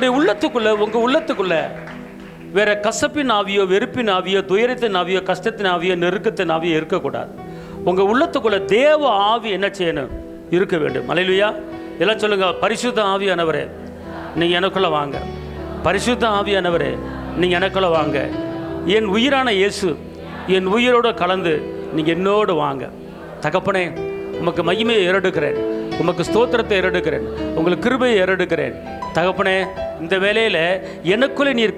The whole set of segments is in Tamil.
உங்களுடைய உள்ளத்துக்குள்ள, உங்கள் உள்ளத்துக்குள்ள வேற கசப்பின் ஆவியோ, வெறுப்பின் ஆவியோ, துயரத்தின் ஆவியோ, கஷ்டத்தின் ஆவியோ, நெருக்கத்தின் ஆவியோ இருக்கக்கூடாது. உங்கள் உள்ளத்துக்குள்ள தேவ ஆவி என்ன செய்யணும்? இருக்க வேண்டும். அல்லேலூயா. எல்லாம் சொல்லுங்க, பரிசுத்த ஆவியானவரே நீங்கள் எனக்குள்ளே வாங்க. பரிசுத்த ஆவியானவரே நீங்கள் எனக்குள்ளே வாங்க. என் உயிரான இயேசு என் உயிரோடு கலந்து நீங்கள் என்னோடு வாங்க. தகப்பனே, உமக்கு மகிமையை ஏறெடுக்கிறேன், உமக்கு ஸ்தோத்திரத்தை ஏறெடுக்கிறேன், உங்களுக்கு கிருபையை ஏறெடுக்கிறேன். தகப்பனே, இந்த வேளையில் எனக்குள்ளே நீர்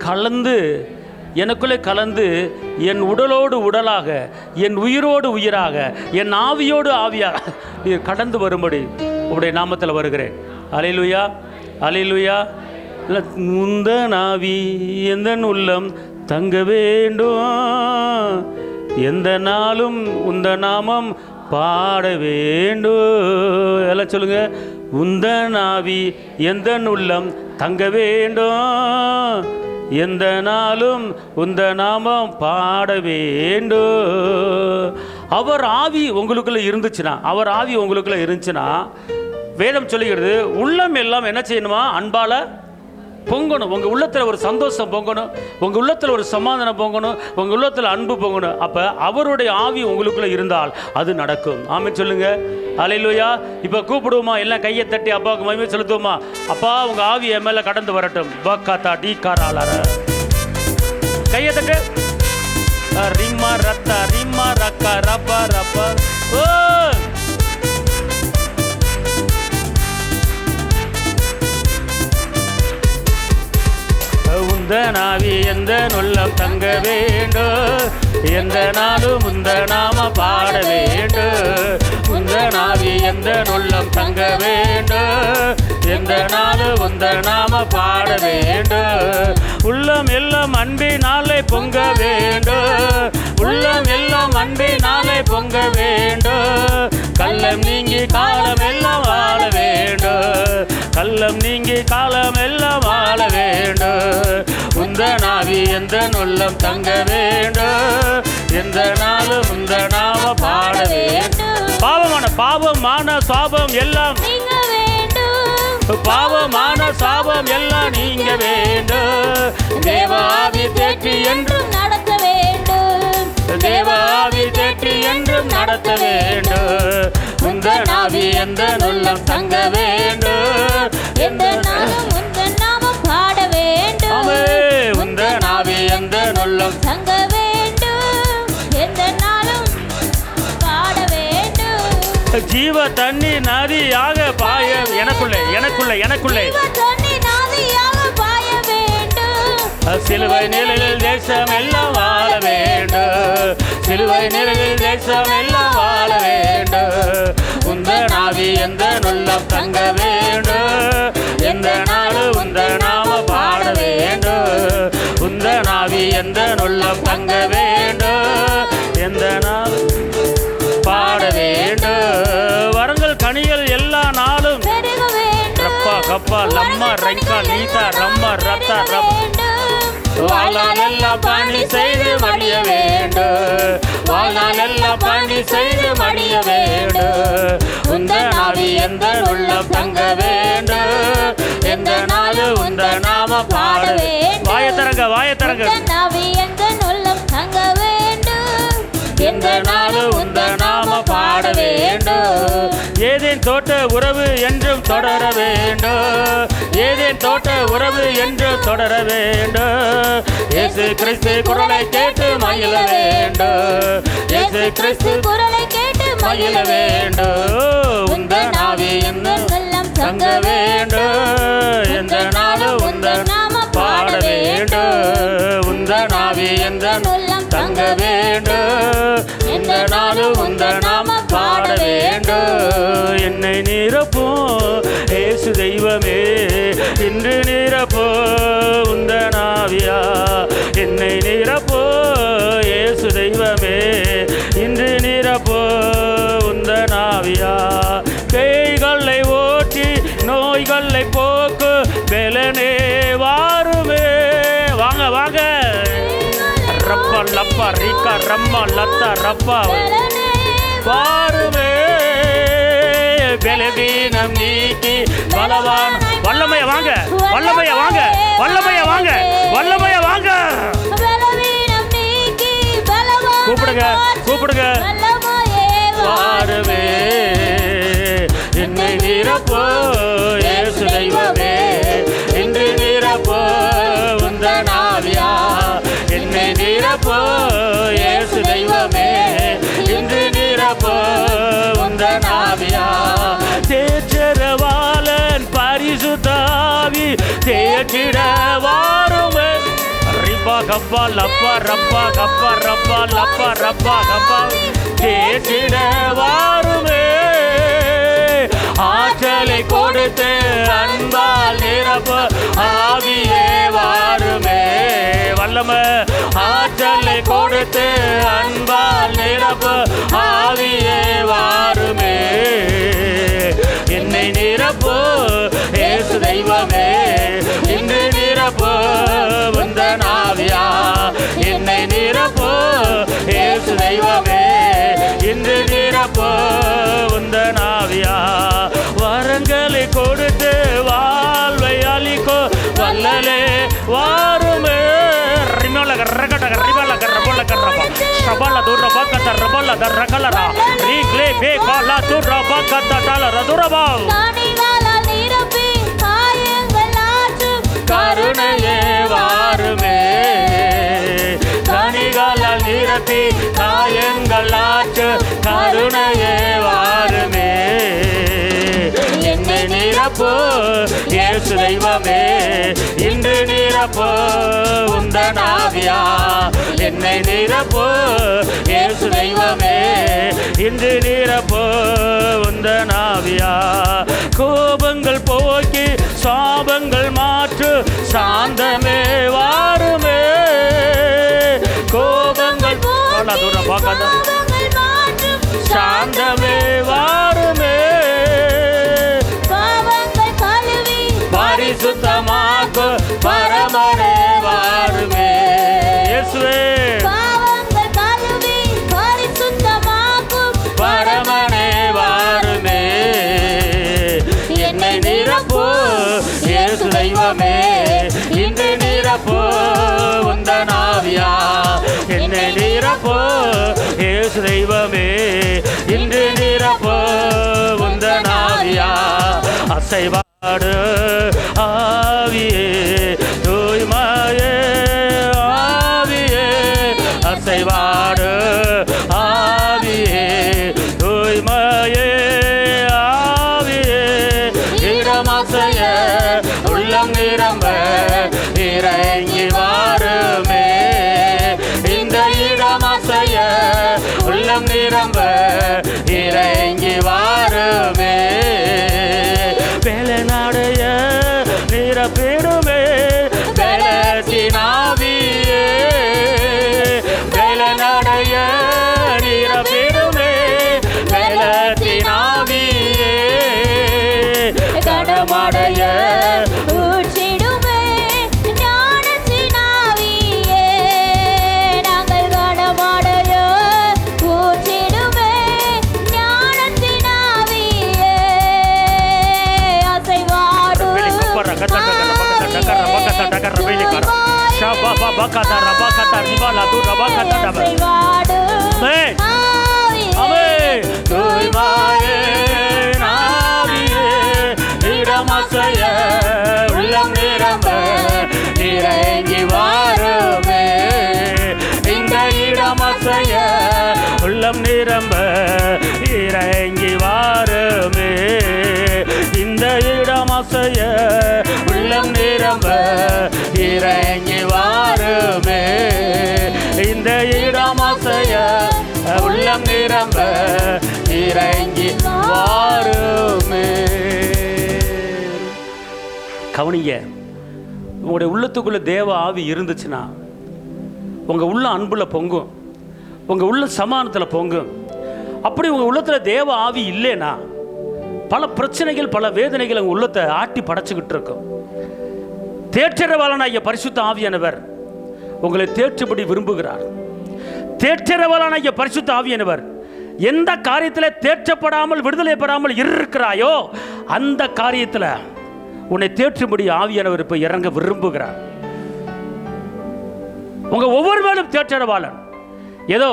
எனக்குள்ளே கலந்து என் உடலோடு உடலாக, என் உயிரோடு உயிராக, என் ஆவியோடு ஆவியாக நீர் கடந்து வரும்படி உடைய நாமத்தில் வருகிறேன். அல்லேலூயா, அல்லேலூயா. உந்தன் ஆவி எந்தன் உள்ளம் தங்க வேண்டும், எந்த நாளும் உந்த நாமம் பாட வேண்டும். எல்லாம் சொல்லுங்க, உந்தன் ஆவி எந்தன் உள்ளம் தங்க வேண்டும், எந்த நாளும் உந்த நாமம் பாட வேண்டும். அவர் ஆவி உங்களுக்குள்ள இருந்துச்சுன்னா, வேதம் சொல்லுகிறது, உள்ளம் எல்லாம் என்ன செய்யணுமா? அன்பால பொங்கணும். உங்கள் உள்ளத்தில் ஒரு சந்தோஷம் பொங்கணும், உங்கள் உள்ளத்தில் ஒரு சமாதானம் பொங்கணும், உங்கள் உள்ளத்தில் அன்பு பொங்கணும். அப்போ அவருடைய ஆவி உங்களுக்குள்ளே இருந்தால் அது நடக்கும். ஆமென் சொல்லுங்க. அல்லேலூயா. இப்போ கூப்பிடுவோமா? எல்லாம் கையை தட்டி அப்பாவுக்கு மகிமை செலுத்துவோமா? அப்பா, உங்கள் ஆவி என் மேலே கடந்து வரட்டும். பக்காத்தா டீ காராளார கையை தட்டு. ரிம்மா ரத்தா ரிம்மா ரக்கா ரப்பா ரப்பா. ஓ உந்தன் ஆவி எந்த உள்ளம் தங்க வேண்டும், எந்த நாளும் உந்த நாம பாட வேண்டும். உந்தன் ஆவி எந்த உள்ளம் தங்க வேண்டும், எந்த நாளும் உந்த நாம பாட வேண்டும். உள்ளம் எல்லாம் அன்பினாலே பொங்க வேண்டும், உள்ளம் எல்லாம் அன்பினாலே பொங்க வேண்டும். கள்ளம் நீங்கி காலம் எல்லாம் வாழ வேண்டும், கள்ளம் நீங்கி காலம் எல்லாம் வாழ வேண்டும். உந்தன் ஆவி எந்த உள்ளம் தங்க வேண்டும், எந்த நாளும் உந்த நாம பாட வேண்டும். பாவமான சாபம் எல்லாம், பாவமான சாபம் எல்லாம் நீங்க வேண்டும். தேவ ஆவி தேற்றி என்றும் நடத்த வேண்டும், தேவ ஆவி தேற்றி என்றும் நடத்த வேண்டும். உந்தன் ஆவி எந்த உள்ளம் தங்க வேண்டும், எந்த நாளும் உந்தன் நாமம் பாட வேண்டும். உந்தன் ஆவி எந்த உள்ளம் தங்க வேண்டும், எந்த நாளும் பாட வேண்டும். ஜீவ தண்ணி நதியாக பாய எனக்குள்ளே சிலுவை நிழலில் தேசம் எல்லாம் வாழ வேண்டும், சிலுவை நிழலில் தேசம் எல்லாம் வாழ வேண்டும். உந்தன் ஆவி எந்த உள்ளம் தங்க வேண்டும், எந்த நாளும் உந்த நாம பாட வேண்டும். உந்தன் ஆவி எந்த உள்ளம் தங்க வேண்டும், எந்த நாளும் பாட வேண்டும். வரங்கள் கனிகள் எல்லா நாளும் ரப்பா கப்பா லம்மா ரைக்கா லீதா ரம்மா ரத்தா ரப். வாழ்நாள் எல்லாம் பணி செய்து மடிய வேண்டும், வாழ்நாள் எல்லாம் பணி செய்து மடிய வேண்டும். உந்தன் ஆவி எந்த உள்ளம் தங்க வேண்டும், எந்த நாளும் உந்த நாம பாட வேண்டும். வாயத்தரங்க எந்த நாளும் உந்த நாம பாட வேண்டும். ஏதேன் தோட்ட உறவு என்றும் தொடர வேண்டும், ஏதேன் தோட்ட உறவு என்றும் தொடர வேண்டும். இயேசு கிறிஸ்து குரலை கேட்டு மகிழ வேண்டும், இயேசு கிறிஸ்து குரலை கேட்டு மகிழ வேண்டும். உந்தன் ஆவி எந்த உள்ளம் தங்க வேண்டும், எந்த நாளும் உந்த நாம பாட வேண்டும். உந்தன் ஆவி எந்த உள்ளம் தங்க வேண்டும், எந்த நாளும் உந்த நாம பாட வேண்டும். என்னை நிரப்பும் இயேசு தெய்வமே, இன்று நிரப்பும் உந்தன் ஆவியா. என்னை நிரப்பும் இயேசு தெய்வமே, இன்று நிரப்பும் உந்தன் ஆவியா. பேய்களை ஓட்டி நோய்களை போக்கு பெலனே வாருமே. வாங்க ரப்பா லப்பா ரீக்கா ரம்மா லத்தா ரப்பா வாருமே. பலவீனம் நீக்கி வல்லவன் வல்லமைய வாங்க, வல்லமைய வாங்க, வல்லமைய வாங்க, வல்லமைய வாங்க. கூப்பிடுங்க, கூப்பிடுங்க. வாருமே என்னை நிரப்போ இயேசு தெய்வமே, இன்று நிரப்போ உந்தன் ஆவியா. என்னை நிரப்போ இயேசு தெய்வமே, இன்று நிரப்போ உந்தன் ஆவியா. தேற்றரவாளன் பரிசுத்த ஆவி தேற்றிட வாருமே. ரிப்பா கப்பா லப்பா ரப்பா கப்பா ரப்பா லப்பா ரப்பா கப்பா தேற்றிட வாருமே. ஆற்றலை கொடுத்து அன்பால் நிரப்ப ஆவியே வாருமே. வல்லமை ஆற்றலை கொடுத்து அன்பால் நிரப்ப ஆவியே வாருமே. என்னை நிரப்போ இயேசு தெய்வமே, இன்று நிரப்போ உந்தன் ஆவியா. என்னை நிரப்போ இயேசு தெய்வமே, இன்று நிரப்போ உந்தன் ஆவியா. வரங்களை கொடுத்து வாழ்வை அளிக்கோ வல்லலே வாருமே. ரிமல கரகட ரிமல கரபல கரபா சபல துரபா கத ரபல தரகலரா ரிக்லே பே காலா துரபா கத தலர துரபா. கருணையே வாருமே, கனிகளால் நிரப்பி காயங்கள் ஆற்று கருணையே வாருமே. என்னை நிரப்போ இயேசு தெய்வமே, இன்று நிரப்போ உந்தன் ஆவியா. என்னை நிரப்போ இயேசு தெய்வமே, இன்று நிரப்போ உந்தன் ஆவியா. கோபங்கள் போக்கி சாபங்கள் மாற்று சாந்தமே வாருமே. கோபங்கள் சாந்தமே வாருமே. பரிசுத்தமாக்கு பரமனே வாருமே. இயேசுவே பரமனே வாருமே. என்னை நிரப்போ இயேசு தெய்வமே, இன்று நிரப்போ உந்தன் ஆவியா. என்னை நிரப்போ இயேசு தெய்வமே, இன்று நிரப்போ உந்தன் ஆவியா. அசைவாடு ஆவியே தூய்மையே ஆவியே, அசைவாடு ஆவியே தூய்மையே ஆவியே. இடமசைய உள்ளம் நிரம்ப இறங்கி வாருமே. இந்த இடமசைய உள்ளம் நிரம்ப இறங்கி வாருமே. பெலனடைய நிரப்பிடுமே பெலத்தினாவியே. பெலனடைய நிரப்பிடுமே பெலத்தினாவியே. கடமடைய உள்ளம் நிரம்ப இறங்கி வாருமே. இந்த இடமசைய உள்ளம் நிரம்ப இறங்கி வாருமே. இந்த இடமசைய உள்ளம் நிரம்ப இறங்கி வாருமே. இந்த இடமசைய உள்ளம் நிரம்ப இறங்கி வாருமே. கவனிங்க, உங்களுடைய உள்ளத்துக்குள்ள தேவ ஆவி இருந்துச்சுன்னா உங்கள் உள்ள அன்புல பொங்கும், உங்கள் உள்ள சமானத்தில் பொங்கும். அப்படி உங்கள் உள்ளத்தில் தேவ ஆவி இல்லைன்னா பல பிரச்சனைகள் பல வேதனைகள் உங்கள் உள்ளத்தை ஆட்டி படைச்சுக்கிட்டு இருக்கும். தேற்றரவாளனாகிய பரிசுத்த ஆவியானவர் உங்களை தேற்றும்படி விரும்புகிறார். தேற்றரவாளனாகிய பரிசுத்த ஆவியானவர் எந்த காரியத்தில் தேற்றப்படாமல் விடுதலை பெறாமல் இருக்கிறாயோ அந்த காரியத்தில் உன்னை தேற்றும்படி ஆவியானவர் இப்போ இறங்க விரும்புகிறார். உங்க ஒவ்வொரு மேலும் தேற்றரவாளன். ஏதோ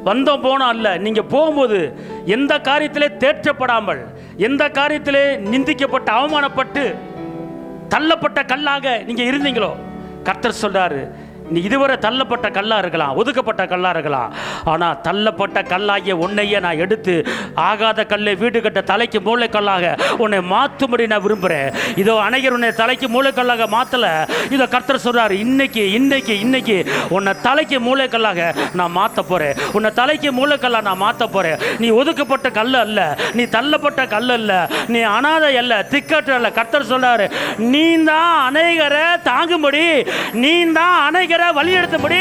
வந்தோம் போனோம் அல்ல. நீங்க போகும்போது எந்த காரியத்திலே தேற்றப்படாமல், எந்த காரியத்திலே நிந்திக்கப்பட்டு அவமானப்பட்டு தள்ளப்பட்ட கல்லாக நீங்க இருந்தீங்களோ, கர்த்தர் சொல்றாரு, நீ இதுவரை தள்ளப்பட்ட கல்லா இருக்கலாம், ஒதுக்கப்பட்ட கல்லா இருக்கலாம், ஆனா தள்ளப்பட்ட கல்லாகிய உன்னையே நான் எடுத்து ஆகாத கல்லை வீடு கட்ட தலைக்கு மூளைக்கல்லாக உன்னை மாற்றும்படி நான் விரும்புகிறேன். இதோ அநேகர் உன்னை தலைக்கு மூளைக்கல்லாக மாற்றலை. இதோ கர்த்தர் சொல்றாரு, இன்னைக்கு இன்னைக்கு இன்னைக்கு உன்னை தலைக்கு மூளைக்கல்லாக நான் மாற்ற போறேன். உன்னை தலைக்கு மூளைக்கல்லா நான் மாற்ற போறேன். நீ ஒதுக்கப்பட்ட கல் அல்ல, நீ தள்ளப்பட்ட கல் அல்ல, நீ அனாதை அல்ல, திக்கற்ற அல்ல. கர்த்தர் சொல்றாரு, நீ தான் அநேகரை தாங்கும்படி, நீ தான் அநேகரை வழியெடுத்தபடி,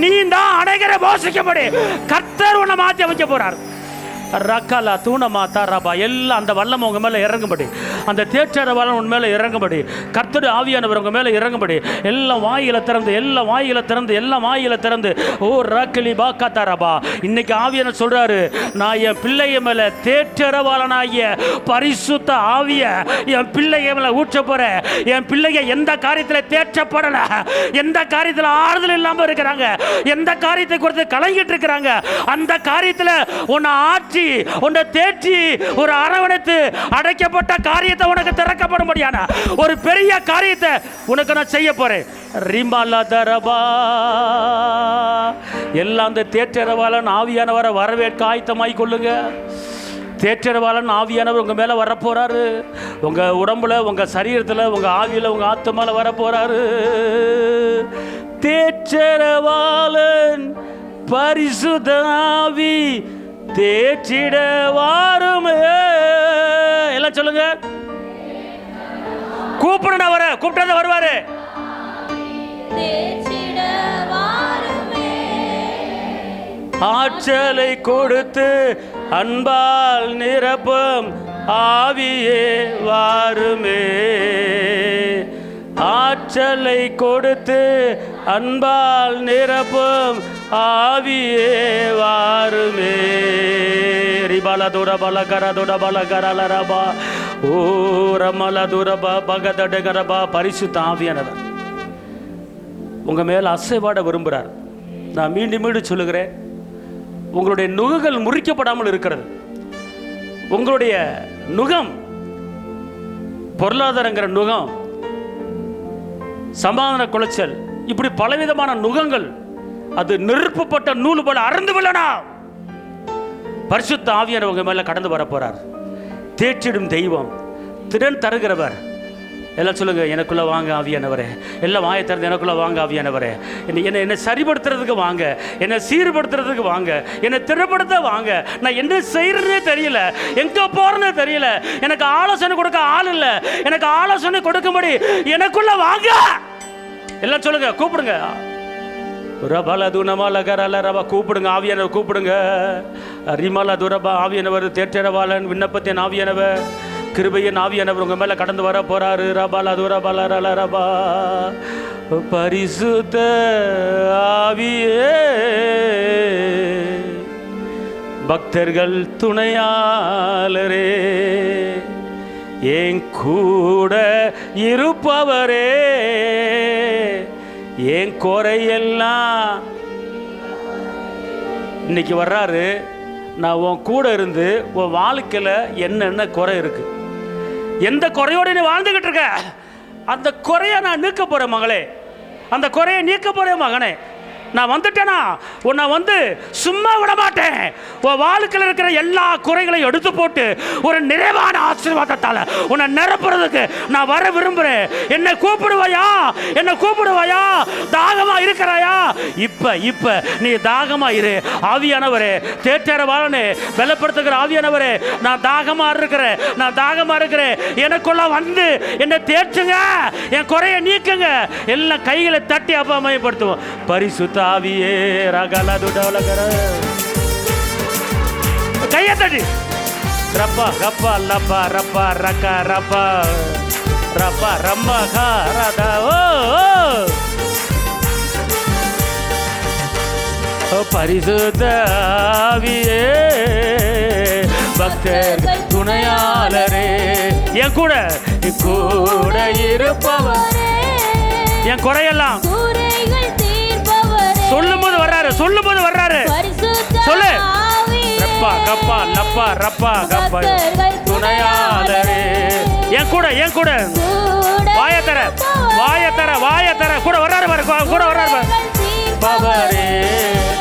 நீ தான் அநேகரை போஷிக்கும்படி கர்த்தர் உன்னை மாற்றி அமைக்க போறார். ரக்கலா தூணமா தாராபா எல்லாம் அந்த வல்லம் உங்க மேலே இறங்கும்படி, அந்த தேற்றரவாளன் உன் மேலே இறங்கும்படி, கர்த்தர் ஆவியானவர் உங்க மேலே இறங்கும்படி, எல்லாம் வாயில திறந்து, எல்லாம் வாயில திறந்து, எல்லாம் வாயில திறந்து, ஓ ரக்கலி பாக்கா தாராபா. இன்னைக்கு ஆவியானவர் சொல்றாரு, நான் என் பிள்ளைய மேலே தேற்றரவாளனாகிய பரிசுத்த ஆவிய என் பிள்ளைய மேலே ஊற்ற போறேன். என் பிள்ளைங்க எந்த காரியத்தில் தேற்றப்படல, எந்த காரியத்தில் ஆறுதல் இல்லாமல் இருக்கிறாங்க, எந்த காரியத்தை குறித்து கலங்கிட்டு இருக்கிறாங்க, அந்த காரியத்தில் உன்னை ஆட்சி உன்னை தேற்றி ஒரு அரவணைத்து அடைக்கப்பட்ட காரியத்தை உனக்கு திறக்கப்படும்படியான ஒரு பெரிய காரியத்தை உனக்கு நான் செய்ய போறேன். எல்லாம் அந்த தேற்றரவாளன் ஆவியானவரை வரவேற்க ஆயத்தமாய் கொள்ளுங்க. தேற்றரவாளன் ஆவியானவர் உங்க மேல வரப்போறாரு. உங்க உடம்புல, உங்க சரீரத்துல, உங்க ஆவியில, உங்க ஆத்மால வரப்போறாரு. தேற்றரவாளன் பரிசுத்த ஆவி தேற்றிட வாருமே. எல்லாம் சொல்லுங்க. கூப்பிடுனா வர, கூப்பிட்டா வருவாரு. ஆற்றலை கொடுத்து அன்பால் நிரப்பும் ஆவியே வாருமே. ஆற்றலை கொடுத்து அன்பால் நிரப்பும் ஆவியே வாருமே. ரிபல துர பல கர துர பல கரல ரபா ஓ ரமல துரபா பகதட கரபா. பரிசுத்த ஆவியானவர் உங்க மேல அசைவாட விரும்புகிறார். நான் மீண்டும் மீண்டும் சொல்லுகிறேன், உங்களுடைய நுகங்கள் முறிக்கப்படாமல் இருக்கிறது. உங்களுடைய நுகம், பொருளாதாரங்கிற நுகம், சமாதான குலைச்சல், இப்படி பலவிதமான நுகங்கள், அது நெருப்பப்பட்ட நூல் போல அறந்து விழனா. பரிசுத்த ஆவியானவர் உங்க மேல கடந்து வர போறார். தேற்றிடும் தெய்வம், திறன் தருகிறவர். எல்லாம் சொல்லுங்க, எனக்குள்ள வாங்க ஆவியானவரே. எல்லாம் வாயை திறந்து எனக்குள்ள வாங்க ஆவியானவரே. என்னை சரிப்படுத்துறதுக்கு வாங்க, என்னை சீர்படுத்துறதுக்கு வாங்க, என்னை திறப்படுத்த வாங்க. நான் என்ன செய்யறதுனே தெரியல, எங்க போறேன்னு தெரியல, எனக்கு ஆலோசனை கொடுக்க ஆள் இல்லை, எனக்கு ஆலோசனை கொடுக்கும்படி எனக்குள்ள வாங்க. எல்லாம் சொல்லுங்க, கூப்பிடுங்க. ரபல துனமல கரல ரபா, கூப்பிடுங்க ஆவியானவர், கூப்பிடுங்க. ரிமல துரபா ஆவியானவர், தேற்றரவாளன், விண்ணப்பத்தின் ஆவியானவர், கிருபையின் ஆவியானவர் உங்க மேல கடந்து வர போறாரு. ரபல துரபல ரல ரபா. பரிசுத்த ஆவியே, பக்தர்கள் துணையாளரே, என் கூட இருப்பவரே, என் குறையெல்லாம் இன்னைக்கு வர்றாரு. நான் உன் கூட இருந்து உன் வாழ்க்கையில் என்னென்ன குறை இருக்கு, எந்த குறையோடு நீ வாழ்ந்துகிட்டு இருக்க, அந்த குறையை நான் நீக்க போறேன் மகளே, அந்த குறையை நீக்க போறேன் மகனே. நான் வந்துட்டேனா உன்னை சும்மா விட மாட்டேன். உன் வாழ்க்கையில் இருக்கிற எல்லா குறைகளையும் எடுத்து போட்டு ஒரு நிறைவான ஆசீர்வாதத்தால் உன்னை நிரப்புறதுக்கு நான் வர விரும்புகிறேன். என்னை கூப்பிடுவாயா, என்னை கூப்பிடுவாயா? தாகமா இருக்கிறாயா? இப்ப நீ தாகமா இரு. ஆவியானவரே, தேற்றரவாளனே, பலப்படுத்துகிற ஆவியானவரே, நான் தாகமா இருக்கிறேன், நான் தாகமா இருக்கிறேன். எனக்குள்ள வந்து என்னை தேற்றுங்க, என் குறையை நீக்குங்க. எல்லாம் கைகளை தட்டி அப்பா மையப்படுத்துவோம். பரிசுத்த ஆவியே ரகல துடலகர, கையை தட்டி ரப்பா ரப்பா லப்பா ரப்பா ரக்கா ரப்பா ரப்பா ரம்பா கா ரதா. ஓ பரிசுத்த ஆவியே, பக்தர் துணையாளரே, என் கூட இருப்பவரே, என் குறையெல்லாம் சொல்லும் போது வர்றாரு, சொல்லும் போது வர்றாரு. சொல்லு. ரப்பா கப்பா லப்பா ரப்பா கப்பா துணையாளரே, என் கூட வாய தர கூட வர்றாரு பாரு, கூட வர்றாரு பாரு. பவரே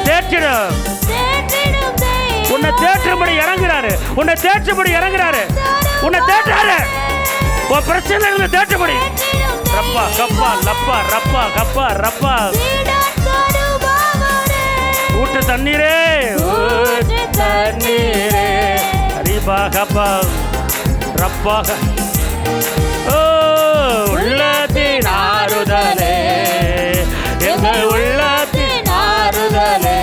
தேற்றிடும், உன்னை தேற்றும்படி இறங்குறாரு, உன்னை தேற்றும்படி இறங்குறாரு, உன்னை தேற்றாரு. உன் பிரச்சனை இருந்து தேற்றும்படி. ரப்பா கப்பா லப்பா ரப்பா கப்பா ரப்பா. ஊற்று தண்ணீரே, ஊற்று தண்ணீரே, ரீபா கப்பா ரப்பா. ஓ உள்ளத்தின் ஆறுதலே, எங்கள் உள்ளத்தின் ஆறுதலே,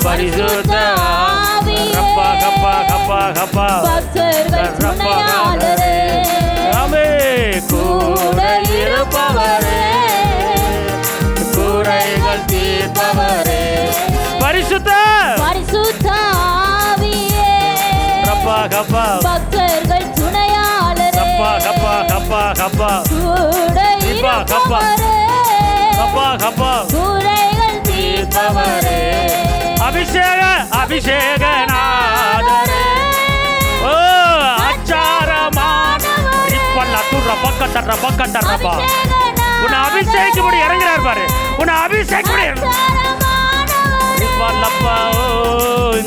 பரிசுத்த ரப்பா கப்பா கப்பா கப்பா ரப்பா. ஆமே கூட இருப்பவரே, குறைகள் தீர்ப்பவரே, பரிசுத்த ஆவியே, ரப்பா கப்பா பக்தர்கள் துணையாளரே, ரப்பா கப்பா கப்பா கப்பா கூட இருப்பவரே, கப்பா கப்பா குறைகள் தீர்ப்பவரே, அபிஷேகநாதரே, ஓ அச்சாரமானவரே, ரிப்பல்ல துர பக்கட்டற பக்கட்டறப்பா. உன்னை அபிஷேகிக்கும்படி இறங்குறார் பாரு, உன்னை அபிஷேகிக்கும்படி ரிப்பல்லப்பா. ஓ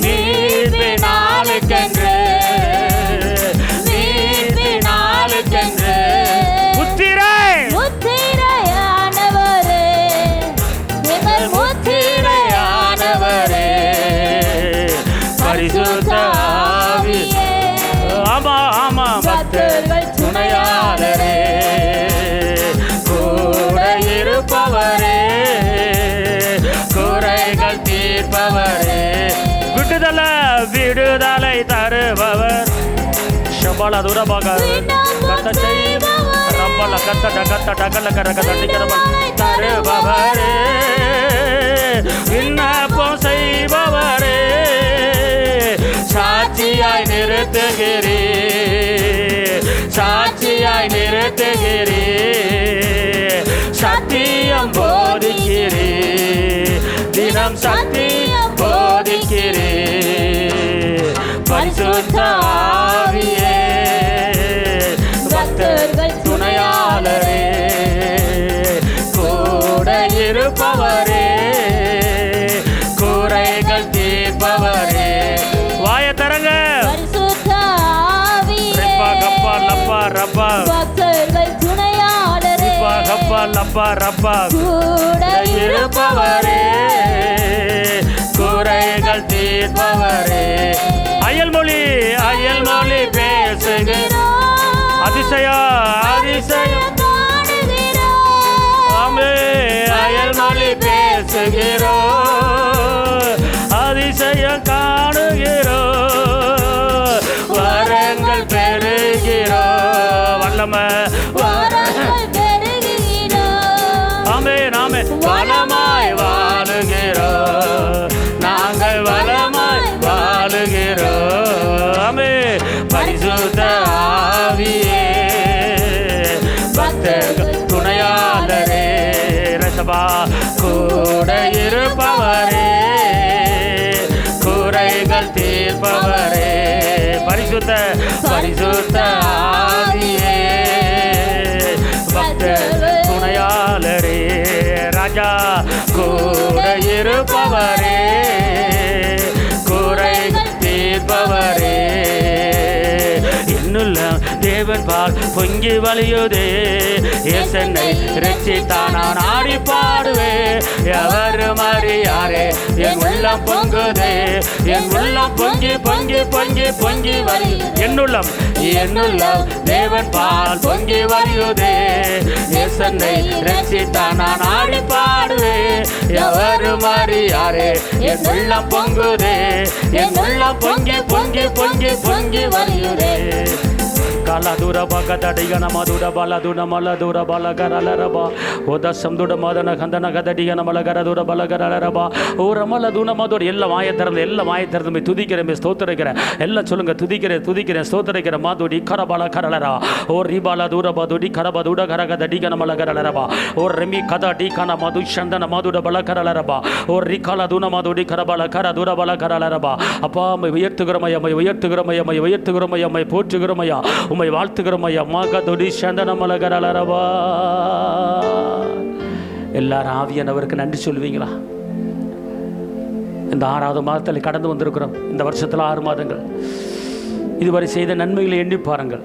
நீதி நாளுக்கென்று, நீதி நாளுக்கென்று முத்திரையானவரே, எங்கள் முத்திரையானவரே, பரிசுத்த ஆவியே, ஆமா ஆமா பக்தர்கள் துணையாளரே, கூட இருப்பவரே, குறைகள் தீர்ப்பவரே, விடுதலை தருபவர், ஷபல துரபக கத்த செய்பவர், ரப்பல கத்த கத்த டகல கரக தண்டிக்கிறவர் தருபவரே, விண்ணப்பம் செய்பவரே, சாட்சியாய் நிறுத்துகிறே, சாட்சியாய் நிறுத்துகிறே, சத்தியம் போதிக்கிறே, தினம் சத்தியம் போதிக்கிறே, பரிசுத்த ஆவியே, பக்தர்கள் துணையாளரே, கூட இருப்பவரே, குறைகள் தீர்ப்பவரே. வாய தரங்க. பரிசுத்த ஆவியே, ரப்பா கப்பா லப்பா ரப்பா, பக்தர்கள் துணையாளரே, ரப்பா கப்பா லப்பா ரப்பா, கூட இருப்பவரே, குறைகள் தீர்ப்பவரே. அயல்மொழி பேசுகிறோம், அதிசயம் ஆமே, அயல்மொழி பேசுகிறோம், அதிசயம் காணுகிறோம், வரங்கள் பெறுகிறோம், வல்லமை ஆமே, நாமே வளமாய் வாழுகிறோம், நாங்கள் வளமாய் வாழுகிறோம், ஆமே பரிசுத்த ஆவியே, பக்தர்கள் துணையாளரே, ரசபா கூட இருப்பவரே, குறைகள் தீர்ப்பவரே, பரிசுத்த ஆவியே, பக்தர்கள் துணையாளரே, ராஜா கூட இருப்பவரே, குறைகள் தீர்ப்பவரே. என்னுள்ள தேவன் பால் பொங்கி வழியுதே, என்னை ரட்சித்தான் நான் ஆடி பாடுவே, எவரும் அறியாரே என் உள்ளம் பொங்குதே, என் உள்ளம் பொங்கி பொங்கி பொங்கி பொங்கி வழி, என்னுள்ளம் தேவன் பால் பொங்கி வழியுதே, என்னை ரட்சித்தான் நான் ஆடி பாடுவே, எவரும் அறியாரே என் உள்ளம் பொங்குதே, என் உள்ளம் பொங்கி பொங்கி பொங்கி பொங்கி வழியுதே. rala dura baga dadigana madura bala duna mala dura bala garala raba oda samduda madana khandana gadadigana mala gara dura bala garala raba o ramala duna madura எல்லாம் வாயை திறந்து துதிக்கிறேன் ஸ்தோத்திரிக்கிறேன் எல்லாம் சொல்லுங்க துதிக்கிறேன் ஸ்தோத்திரிக்கிறேன் மாதுடி கரபால கரலரா ஓ ரிபால தூரபா துடி கரபா துட கரக தடிகன மல கரலரபா ஓ ரெமி கதா டி கன மது சந்தன மதுட பல கரலரபா ஓ ரிகால துன மதுடி கரபால கர துர பல கரலரபா அப்பா உம்மை உயர்த்துகிறோம் ஐயா போற்றுகிறோம் ஐயா உம்மை வாழ்த்துகிறோம் ஐயா மாக துடி சந்தன மல கரலரபா. எல்லாரும் ஆவியானவருக்கு நன்றி சொல்லுவீங்களா? இந்த 6வது மாதத்தில் கடந்து வந்திருக்கிறோம். இந்த வருஷத்தில் 6 மாதங்கள் இதுவரை செய்த நன்மைகளை எண்ணி பாருங்கள்.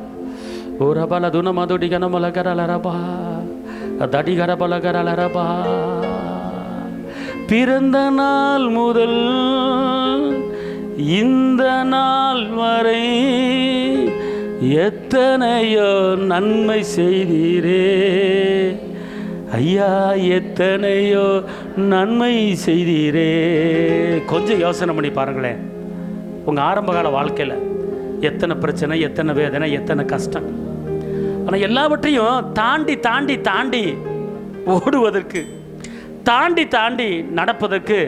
ஓரபல துனமதுடி கனமலகரலரபா தடிகரபலகரலரபா. பிறந்த நாள் முதல் இந்த நாள் வரை எத்தனையோ நன்மை செய்தீரே ஐயா, எத்தனையோ நன்மை செய்தீரே. கொஞ்சம் யோசனை பண்ணி பாருங்களேன். உங்கள் ஆரம்பகால வாழ்க்கையில் எத்தனை பிரச்சனை, எத்தனை வேதனை, எத்தனை கஷ்டம். ஆனால் எல்லாவற்றையும் தாண்டி தாண்டி தாண்டி ஓடுவதற்கு, தாண்டி தாண்டி நடப்பதற்கு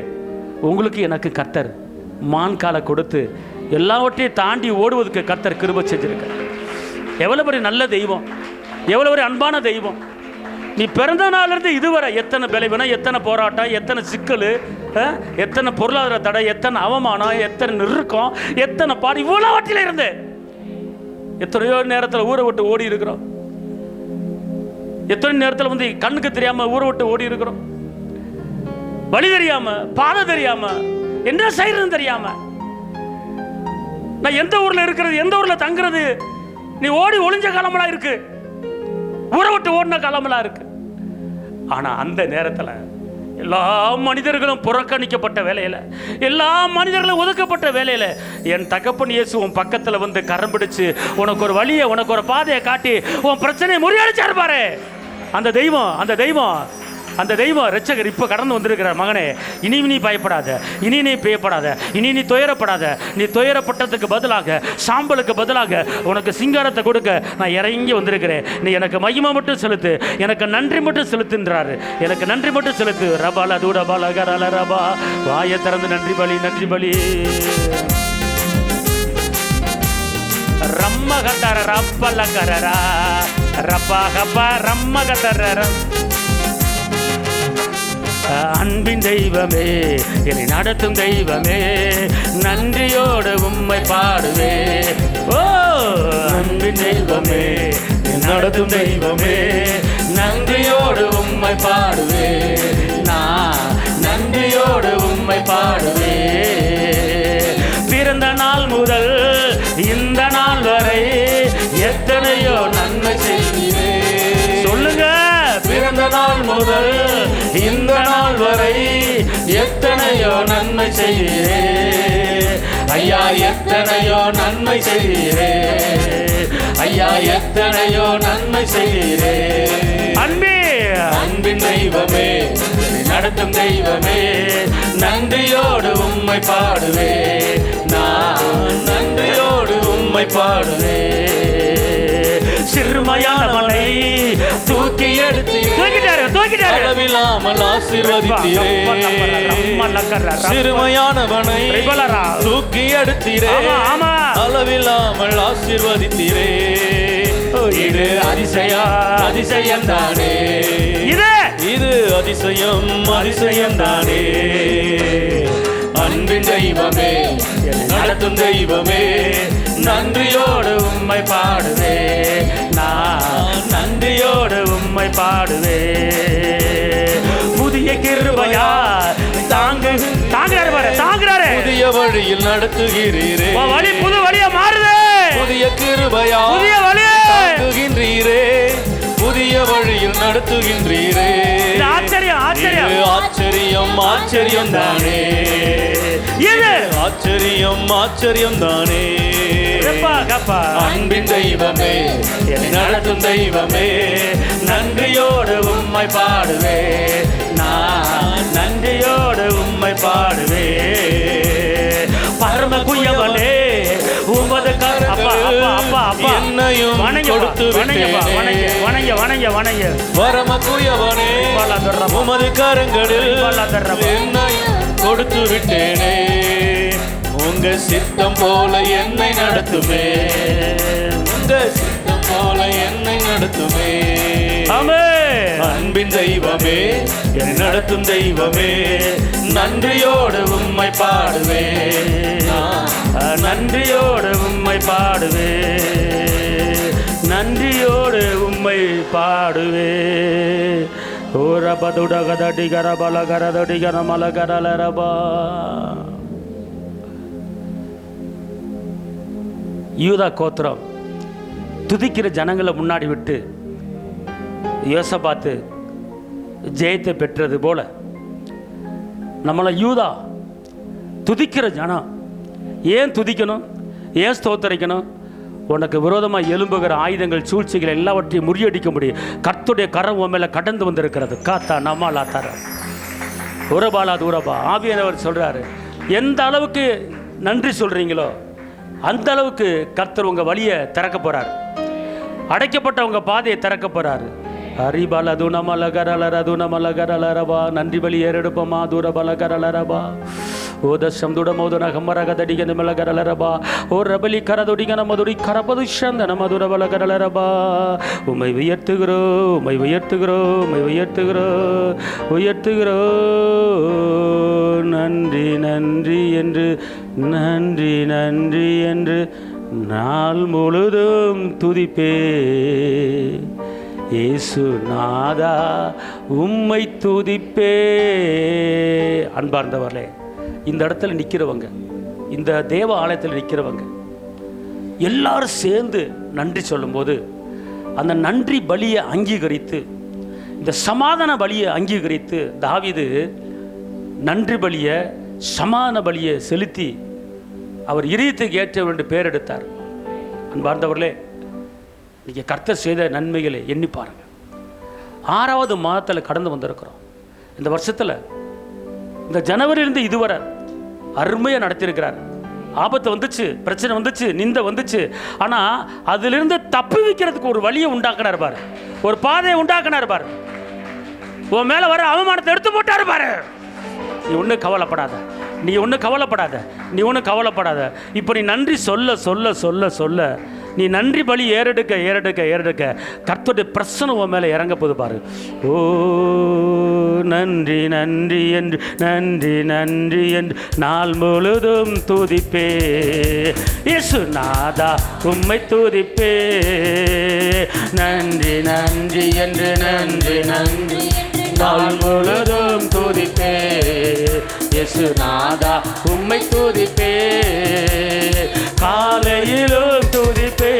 உங்களுக்கு எனக்கு கர்த்தர் மான்காலை கொடுத்து எல்லாவற்றையும் தாண்டி ஓடுவதற்கு கர்த்தர் கிருபை செஞ்சிருக்க. எவ்வளோ பெரிய நல்ல தெய்வம், எவ்வளோ பெரிய அன்பான தெய்வம். நீ பிறந்த நாளிலிருந்து இதுவரை எத்தனை விளைவினை, எத்தனை போராட்டம், எத்தனை சிக்கல், எத்தனை பொருளாதார தடை, எத்தனை அவமானம், எத்தனை நெருக்கம், எத்தனை பாடு, இவ்வளோவற்றில இருந்து எத்தனையோ நேரத்தில் ஊரை விட்டு ஓடி இருக்கிறோம். எத்தனை நேரத்தில் வந்து கண்ணுக்கு தெரியாம ஊரை விட்டு ஓடி இருக்கிறோம். வழி தெரியாம, பாதை தெரியாம, என்ன செய்யறதுன்னு தெரியாம, நான் எந்த ஊர்ல இருக்கிறது, எந்த ஊர்ல தங்குறது, நீ ஓடி ஒளிஞ்ச காலமெல்லாம் இருக்கு, ஊரை விட்டு ஓடின காலமெல்லாம் இருக்கு. ஆனா அந்த நேரத்தில் எல்லா மனிதர்களும் புறக்கணிக்கப்பட்ட வேலையில், எல்லா மனிதர்களும் ஒதுக்கப்பட்ட வேலையில் என் தகப்பன் இயேசு உன் பக்கத்தில் வந்து கரம் பிடிச்சு உனக்கு ஒரு வழியை, உனக்கு ஒரு பாதையை காட்டி உன் பிரச்சனையை முறியடிச்சாரு பாரு. அந்த தெய்வம், அந்த தெய்வம், அந்த தெய்வம் ரட்சகர் இப்போ கடந்து வந்திருக்கிறார். மகனே, இனி நீ பயப்படாத, இனி நீ பயப்படாத, இனி நீ துயரப்படாத. நீ துயரப்பட்டதுக்கு பதிலாக, சாம்பலுக்கு பதிலாக உனக்கு சிங்காரத்தை கொடுக்க நான் இறங்கி வந்திருக்கிறேன். நீ எனக்கு மகிமை மட்டும் செலுத்து, எனக்கு நன்றி மட்டும் செலுத்துன்றாரு. எனக்கு நன்றி மட்டும் செலுத்து. ரபால தூடபால கரல ரபா. வாயை திறந்து நன்றி பலி, நன்றி பலி. ரம்மகதர ரப்பல கரரா ரப்பா கப்பா ரம்மகதர. அன்பின் தெய்வமே, என்னை நடத்தும் தெய்வமே, நன்றியோடு உம்மை பாடுவே. ஓ அன்பின் தெய்வமே, நடத்தும் தெய்வமே, நன்றியோடு உம்மை பாடுவே. நான் நன்றியோடு உம்மை பாடுவே. பிறந்த நாள் முதல் இந்த நாள் வரை எத்தனையோ நன்மை செய்தீரே. சொல்லுங்க. பிறந்த நாள் முதல் இந்த நாள் வரை எத்தனையோ நன்மை செய்தீரே ஐயா, எத்தனையோ நன்மை செய்தீரே ஐயா, எத்தனையோ நன்மை செய்தீரே. அன்பே, அன்பின் தெய்வமே, நடத்தும் தெய்வமே, நன்றியோடு உம்மை பாடுவே. நான் நன்றியோடு உம்மை பாடுவே. சிறுமையானவனை தூக்கி எடுத்து அளவில்லாமல் ஆசீர்வதித்தீரே. சிறுமையானவனை தூக்கி எடுத்தீரே, அளவில்லாமல் ஆசீர்வதித்தீரே. இது அதிசயம் தானே, இது அதிசயம், அதிசயம் தானே. அன்பின் தெய்வமே, நடத்தும் தெய்வமே, நன்றியோடு உம்மை பாடுவே. நான் நன்றியோடு உம்மை பாடுவே. புதிய கிருபையா தாங்குறாரு பாரு, தாங்குறாரு. புதிய வழியில் நடத்துகிறீரே, வழி புது வழியா மாறுதே. புதிய கிருபையா புதிய வழி தாங்குகின்றீரே, புதிய வழியில் நடத்துகின்றீரே. ஆச்சரியம், ஆச்சரியம், ஆச்சரியம், ஆச்சரியம் தானே. இது ஆச்சரியம், ஆச்சரியம் தானே. அன்பின் தெய்வமே, என்னை நடத்தும் தெய்வமே, நன்றியோடு உம்மை பாடுவே. நான் நன்றியோடு உம்மை பாடுவே. பரம குயவனே உமது அப்பா அப்பா அப்பா அப்பா என்னையும் கொடுத்து வணங்க பரம குயவனே உமது கரங்களில் என்னையும் கொடுத்து விட்டேனே. உங்க சித்தம் போல என்னை நடத்துமே, உங்க சித்தம் போல என்னை நடத்துமே. அன்பின் தெய்வமே, என்னை நடத்தும் தெய்வமே, நன்றியோடு உம்மை பாடுவே, நன்றியோடு உம்மை பாடுவே, நன்றியோடு உம்மை பாடுவே. யூதா கோத்திரம் துதிக்கிற ஜனங்களை முன்னாடி விட்டு யோசபாத்து ஜெயத்தை பெற்றது போல நம்மளை யூதா துதிக்கிற ஜனம். ஏன் துதிக்கணும், ஏன் ஸ்தோத்தரிக்கணும்? உனக்கு விரோதமாக எழும்புகிற ஆயுதங்கள் சூழ்ச்சிகள் எல்லாவற்றையும் முறியடிக்க முடியும். கர்த்தருடைய கரம் உன் மேலே கடந்து வந்திருக்கிறது. காத்தா நம்மளா தர உரபாலா தூரபா ஆவியானவர் சொல்கிறாரு, எந்த அளவுக்கு நன்றி சொல்கிறீங்களோ அந்த அளவுக்கு கர்த்தர் உங்கள் வழியை திறக்க போகிறார், அடைக்கப்பட்ட உங்கள் பாதையை திறக்க போகிறாரு. ஹரிபால துணமலகரலர துணமலகரலரபா நன்றி பலி ஏறெடுப்பமா தூரபலகரலரபா ஓதம் துடமோதுன கம்மரகதடிகன மலகரலரபா ஓ ரபலி கரதுடிகன மதுரி கரபதுஷந்தன மதுரபலகரலரபா. உம்மை உயர்த்துகிறோ, உம்மை உயர்த்துகிறோ, உம்மை உயர்த்துகிறோ, உயர்த்துகிறோ. நன்றி நன்றி என்று, நன்றி நன்றி என்று நாள் முழுதும் துதிப்பே. இயேசு நாதா உம்மை துதிப்பே. அன்பார்ந்தவர்களே, இந்த இடத்துல நிற்கிறவங்க, இந்த தேவ ஆலயத்தில் நிற்கிறவங்க எல்லாரும் சேர்ந்து நன்றி சொல்லும்போது அந்த நன்றி பலியை அங்கீகரித்து, இந்த சமாதான பலியை அங்கீகரித்து தாவீது நன்றி பலியை சமாதான பலியை செலுத்தி அவர் இதயத்துக்கு ஏற்றவர் என்று பெயர் எடுத்தார். அன்பார்ந்தவர்களே, நீங்கள் கர்த்தர் செய்த நன்மைகளை எண்ணி பாருங்கள். 6வது மாதத்தில் கடந்து வந்திருக்கிறோம். இந்த வருஷத்தில் இந்த ஜனவரியிலிருந்து இதுவரை அருமையாக நடத்தியிருக்கிறார். ஆபத்து வந்துச்சு, பிரச்சனை வந்துச்சு, நிந்தை வந்துச்சு, ஆனால் அதிலிருந்து தப்பி வைக்கிறதுக்கு ஒரு வழியை உண்டாக்கினார் பாரு, ஒரு பாதையை உண்டாக்கினார் பாரு. உன் மேலே வர அவமானத்தை எடுத்து போட்டார் பாரு. நீ ஒன்றும் கவலைப்படாத, நீ ஒன்றும் கவலைப்படாத, நீ ஒன்றும் கவலைப்படாத. இப்போ நீ நன்றி சொல்ல சொல்ல சொல்ல சொல்ல, நீ நன்றி பலி ஏறெடுக்க ஏறெடுக்க ஏறெடுக்க கர்த்தருடைய பிரசன்னம் உன் மேலே இறங்க போது பாரு. ஓ நன்றி நன்றி என்று, நன்றி நன்றி என்று நாள் முழுதும் துதிப்பே. இயேசு நாதா உம்மை துதிப்பே. நன்றி நன்றி என்று, நன்றி நன்றி நாள் முழுதும் துதிப்பே. இயேசு நாதா உம்மை துதிப்பே. காலையிலும் துதிப்பே,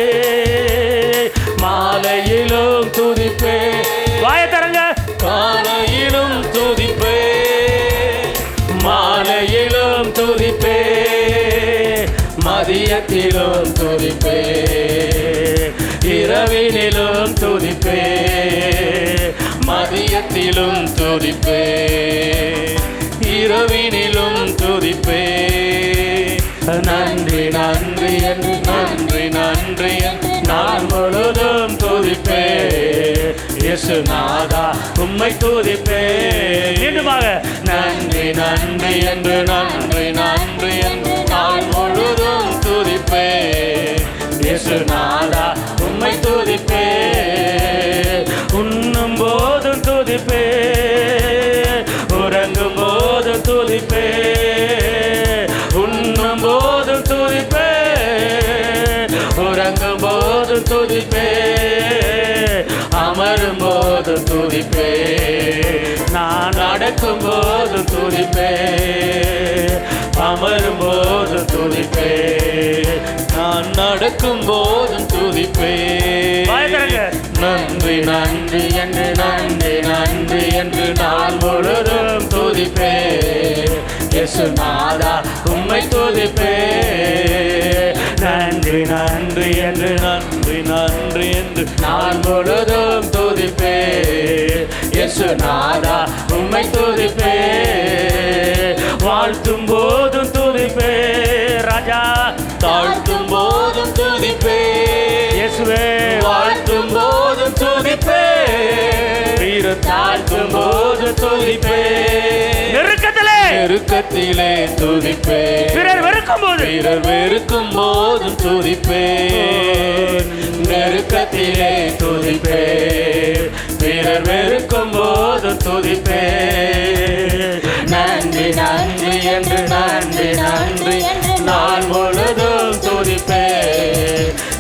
மாலையிலும் துதிப்பே. வாய தரங்க. காலையிலும் துதிப்பே, மாலையிலும் துதிப்பே, மதியத்திலும் துதிப்பே, இரவினிலும் துதிப்பே, மதியத்திலும் துதிப்பே, இரவினிலும் துதிப்பே. நன்றி நன்றி என்று, நன்றி நன்றி என்று நான் முழுதும் துதிப்பே. இயேசு நாதா உம்மை துதிப்பே. மீண்டுமாக நன்றி நன்றி என்று, நன்றி நன்றி என்று நான் முழுதும் துதிப்பே. இயேசு நாதா உம்மை துதிப்பே. உண்ணும் போதும் துதிப்பே, உறங்கும் போதும் துதிப்பே, உண்ணும் போதும் துதிப்பே, உறங்கும் போதும் துதிப்பே, அமரும் போதும் துதிப்பே, நான் நடக்கும் போதும் துதிப்பே, அமரும் போதும் துதிப்பே, நான் நடக்கும் போதும் துதிப்பே. நன்றி நன்றி என்று, நன்றி நன்றி என்று நாள் முழுதும் துதிப்பே. இயேசு நாதா உம்மை துதிப்பே. நன்றி நன்றி என்று, நன்றி நன்றி என்று நாள் முழுதும் துதிப்பே. இயேசு நாதா உம்மை துதிப்பே. வாழ்த்தும் போதும் துதிப்பே, தாழ்த்தும் போதும் துதிப்பே, இயேசுவே வாழ்த்தும் போதும் துதிப்பே, வீரர் தாழ்த்தும் போது துதிப்பே, நெருக்கத்திலே துதிப்பே, வீரர் வெறுக்கும் போதும் துதிப்பே, நெருக்கத்திலே துதிப்பே, வீரர் வெறுக்கும் போதும் துதிப்பே. நன்றி நன்றி என்று நன்றி நன்றி நாள் முழுதும் துதிப்பே,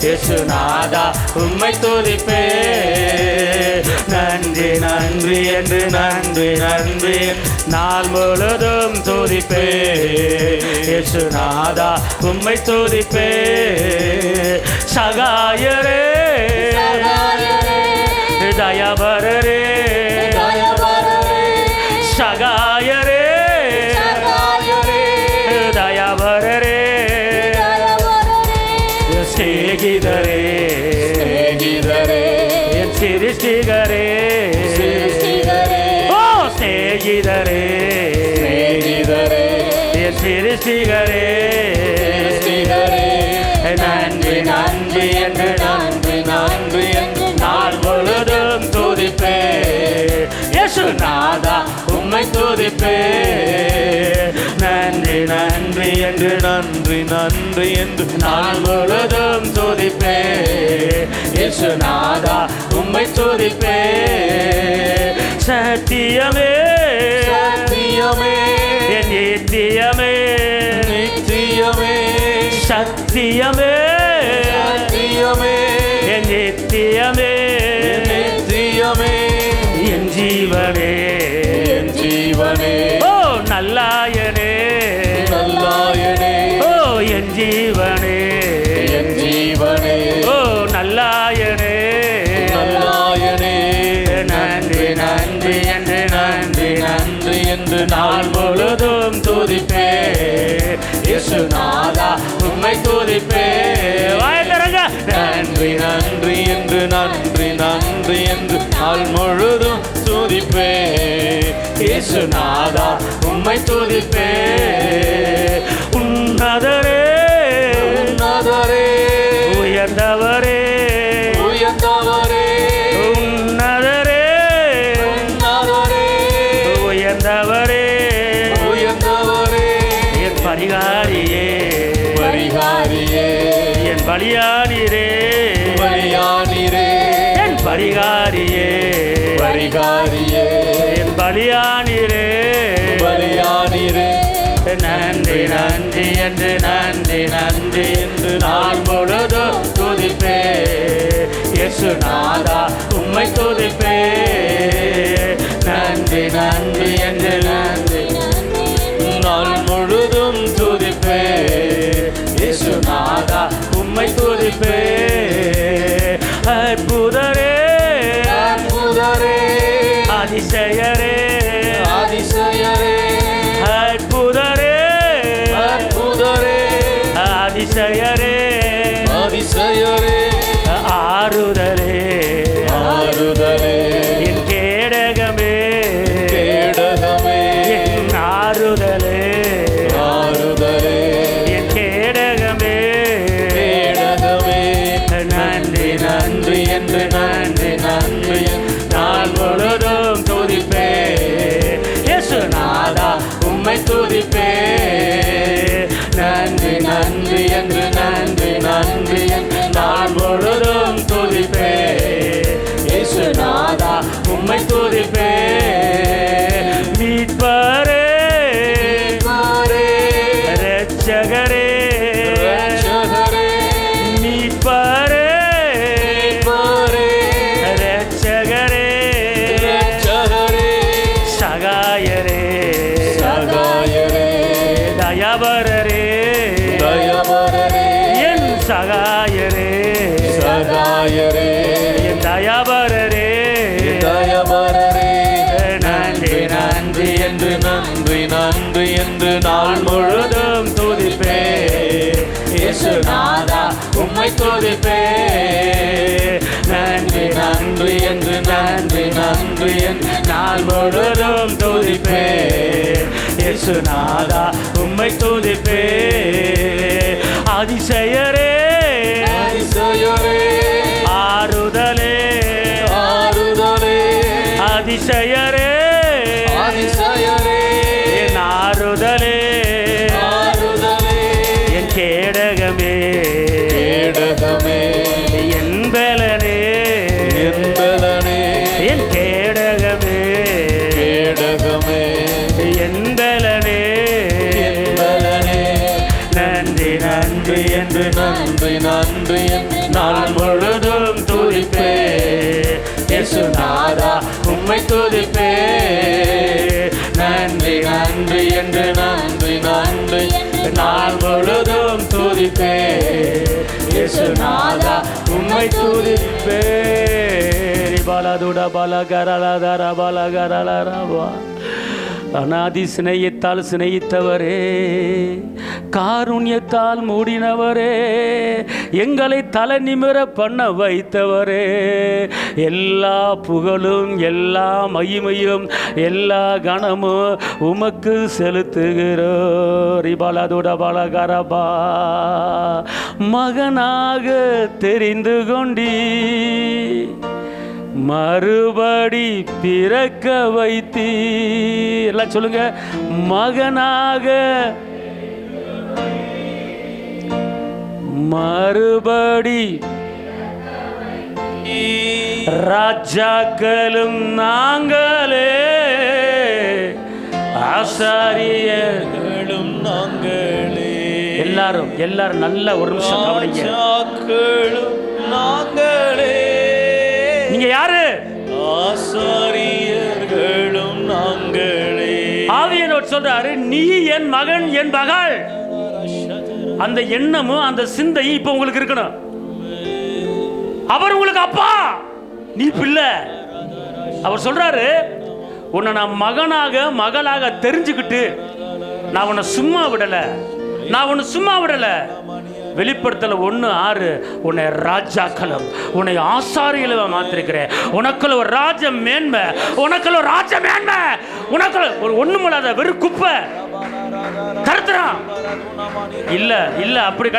இயேசுநாதா உம்மை துதிப்பே. நன்றி நன்றி என்று நன்றி நன்றி நாள் முழுதும் துதிப்பே, இயேசுநாதா உம்மை துதிப்பே. சகாயரே தயவரரே, சகாயரே தயவரரே, சேகிதரே என் சிருஷ்டிகரே, ஓ சேகிதரே என் சிருஷ்டிகரே. நன்றி நன்றி என்று நன்றி நன்றி என்று நாள் முழுதும் துதிப்பே, இயேசுநாதா உம்மை துதிப்பே. நன்றி நன்றி என்று நன்றி நன்றி என்று நாள் முழுதும் துதிப்பே, இயேசுநாதா உம்மை துதிப்பே. சத்தியமே சத்தியமே என் நித்தியமே நித்தியமே, சத்தியமே சத்தியமே என் நித்தியமே நித்தியமே, என் ஜீவனே என் ஜீவனே, ஓ நல்லாயனே நல்லாயனே, ஓ என் ஜீவனே என் ஜீவனே, ஓ நல்லாயனே நல்லாயனே. நன்றி நன்றி என்று நன்றி நன்றி என்று நாள் முழுதும் துதிப்பே, இயேசுநாதா உம்மை துதிப்பே. நன்றி நன்றி என்று நன்றி நன்றி என்று நாள் முழுதும் துதிப்பே, இயேசுநாதா உம்மை துதிப்பே. உன்னதரே உன்னதரே உயர்ந்தவரே உயர்ந்தவரே, உன்னதரே உன்னதரே உயர்ந்தவரே உயர்ந்தவரே, என் பரிகாரியே பரிகாரியே, என் பலியானிரே பலியானிரே, என் பரிகாரியே பரிகாரியே, என் பலியானிரே பலியானிரே. நன்றி நன்றி என்று நன்றி நன்றி என்று நாள் முழுதும் துதிப்பே, இயேசுநாதா உம்மை துதிப்பே. நன்றி நன்றி என்று நன்றி நாள் முழுதும் துதிப்பே, இயேசுநாதா உம்மை துதிப்பே. அற்புதரே அற்புதரே அதிசயரே அதிசயரே, அற்புதரே அற்புதரே அதிசயரே அதிசயரே, ஆறுதலே ஆறுதலே என் கேடகமே கேடகமே, என் ஆறுதலே ஆறுதலே என் கேடகமே கேடகமே. நன்றி நன்றி என்று நன்றி நன்றி நாள் முழுதும் துதிப்பே, இயேசுநாதா உம்மை துதிப்பே. நன்றி நன்றி என்று நன்றி நன்றி நாள் முழுதும் துதிப்பே, இயேசுநாதா உம்மை துதிப்பே. மீட்பரே இரட்சகரே இரட்சகரே, மீட்பரே இரட்சகரே இரட்சகரே, சகாயரே சகாயரே, தயவரரே தயவரரே, என் சகாயரே சகாயரே, என் தயவரரே தயவரரே. நன்றி நன்றி என்று நன்றி நன்றி என்று நாள் முழுதும் துதிப்பே, இயேசுநாதா உம்மை துதிப்பே. நன்றி நன்றி என்று நன்றி நன்றி என்று நாள் முழுதும் துதிப்பே, இயேசுநாதா உம்மை துதிப்பே. அதிசயரே அதிசயரே ஆறுதலே ஆறுதலே அதிசயரே அதிசயரே என் ஆறுதலே ஆறுதலே என் கேடகமே கேடகமே என் பலனே என் பலனே என் கேடகமே கேடகமே என் பலனே என் பலனே நன்றி நன்றி என்று நன்றி நன்றி என்று நாள் முழுதும் துதிப்பே இயேசுநாதா உம்மை துதிப்பே நன்றி நன்றி என்று நன்றி நன்றி நாள் முழுதும் துதிப்பே இயேசுநாதா உம்மை துதிப்பே பாலதுட பலகரலதர பலகரலரவா அநாதி சிநேகித்தால் சிநேகித்தவரே காருண்யத்தால் மூடினவரே எங்களை தலை நிமிர பண்ண வைத்தவரே எல்லா புகழும் எல்லா மகிமையும் எல்லா கணமும் உமக்கு செலுத்துகிறோம் பாலதுட பலகரபா மகனாக தெரிந்து கொண்டீ மறுபடி பிறக்க வைத்தீ எல்லாம் சொல்லுங்க மகனாக மறுபடி ராஜாக்களும் நாங்களே ஆசாரியர்களும் நாங்களே எல்லாரும் நல்ல ஒரு நிமிஷம் கவனிங்க ராஜாக்களும் நாங்களே நீங்க யாரு ஆசாரியர்களும் நாங்களே ஆவியானவர் சொல்றாரு நீ என் மகன் என் மகள் அந்த எண்ணமும் அந்த சிந்தையும் இப்ப உங்களுக்கு இருக்கணும் அவர் உங்களுக்கு அப்பா நீ பிள்ளை அவர் சொல்றாரு உன்னை நான் மகனாக மகளாக தெரிஞ்சுக்கிட்டு நான் உன்னை சும்மா விடல வெளிப்படுத்தல 1:6 உன்னை ராஜாக்களும் உன்னை ஆசாரியல மாத்திருக்கிறேன் உனக்குள்ள ஒரு ராஜ மேன்மை உனக்குள்ள ஒரு ஒண்ணுமில்லாத வெறும் குப்பை தருத்துறான் இல்ல அப்படி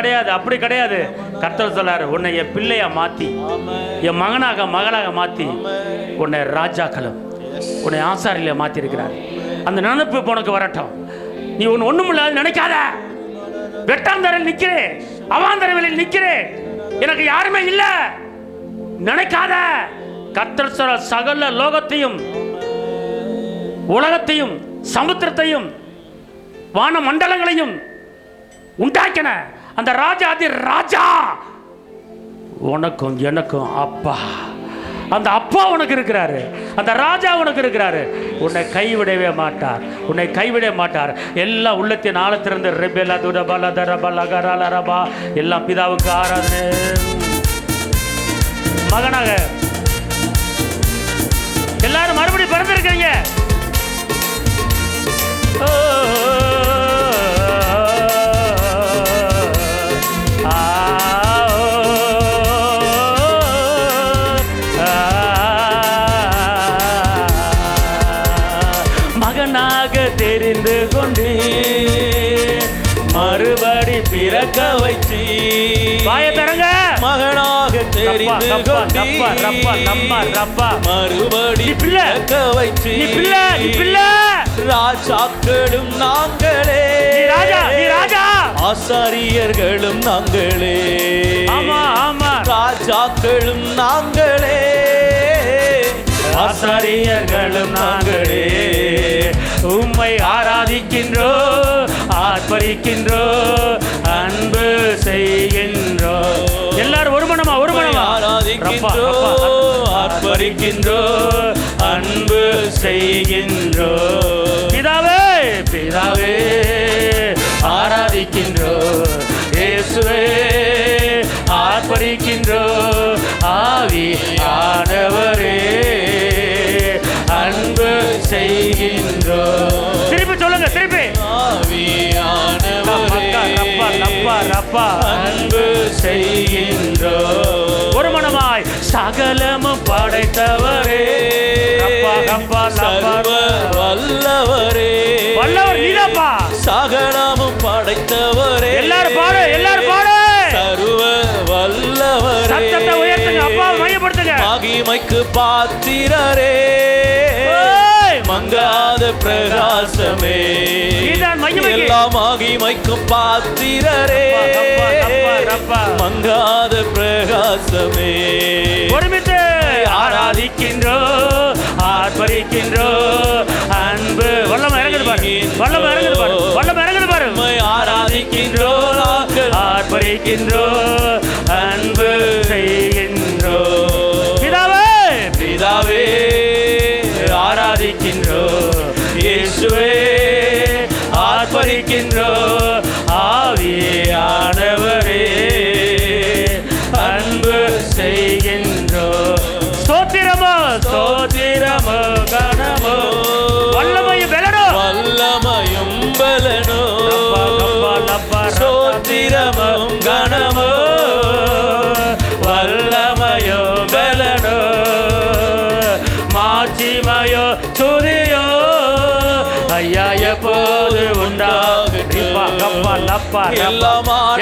கிடையாது கர்த்தர் சொல்றாரு உன்னை என் பிள்ளையா மாத்தி என் மகளாக மாத்தி உன்னை ராஜாக்களும் உன்னை ஆசாரியில மாத்தி இருக்கிறார் அந்த நினைப்பு உனக்கு வரட்டும் நீ ஒண்ணுமில்லாத நினைக்காத வெட்டாந்தரையில் நிக்கிறேன் அவாந்தரவில் நிக்கிறேன் எனக்கு யாருமே இல்ல நினைக்காத கர்த்தர் சொல்ற சகல லோகத்தையும் உலகத்தையும் சமுத்திரத்தையும் வான மண்டலங்களையும் உண்டாக்கின அந்த ராஜா உனக்கும் எனக்கும் அப்பா அந்த அப்பா உனக்கு இருக்கிறாரு அந்த ராஜா உனக்கு இருக்கிறாரு உன்னை கைவிடவே மாட்டார் எல்லா உள்ளத்தின் ஆழத்திலிருந்து ரெபெலா துடபல தரபல கரலரபா எல்லாம் பிதாவுக்கு ஆராதனை மகனாக எல்லாரும் மறுபடியும் பிறந்திருக்கிறீங்க தெரிந்து கொண்டு மறுபடி பிறக்க வைத்து வாய தரங்க மகனாக தெரிந்து கொண்டு மறுபடி பிறக்க வைத்து பிள்ளை ராஜாக்களும் நாங்களே நீ ராஜா ஆசாரியர்களும் நாங்களே ஆமா ராஜாக்களும் நாங்களே ஆசாரியர்களும் நாங்களே உம்மை ஆராதிக்கின்றோ ஆர்ப்பரிக்கின்றோ அன்பு செய்கின்றோ எல்லாரும் ஒரு மனமா ஆராதிக்கின்றோ ஆர்ப்பரிக்கின்றோ அன்பு செய்கின்றோ பிதாவே ஆராதிக்கின்றோ இயேசுவே ஆர்ப்பரிக்கின்றோ ஆவியானவரே அன்பு செய்கின்றோ திருப்பி சொல்லுங்க அன்பு செய்கின்றோ ஒரு மனமாய் சகலமும் படைத்தவரே வல்லவர் நீதாப்பா சகலமும் படைத்தவரே எல்லாரும் பாடு மகிமைக்கு பாத்திரரே, மங்காத பிரகாசமே, எல்லா மகிமைக்கும் பாத்திரரே, மங்காத பிரகாசமே. ஒருமித்து ஆராதிக்கின்றோ, ஆர்ப்பரிக்கின்றோ, அன்பு வல்லமை இறங்குது பாரு, வல்லமை இறங்குது பாரு, வல்லமை இறங்குது பாரு. ஆராதிக்கின்றோ, ஆர்ப்பரிக்கின்றோ, அன்பு செய்கின்றோ. பிதாவே, பிதாவே ஆராதிக்கின்றோ, இயேசுவே ஆர்ப்பரிக்கின்றோ, ஆவியானவரே அன்பு செய்கின்றோ. ஸ்தோத்திரமோ, ஸ்தோத்திரமோ, கனமோ, வல்லமையும் பலனோ, வல்லமையும் பலனோ, ஸ்தோத்திரமும் கனமோ, வல்லமையோ பலனோ, மாட்சிமையோ துதியோ ஐயா எப்போது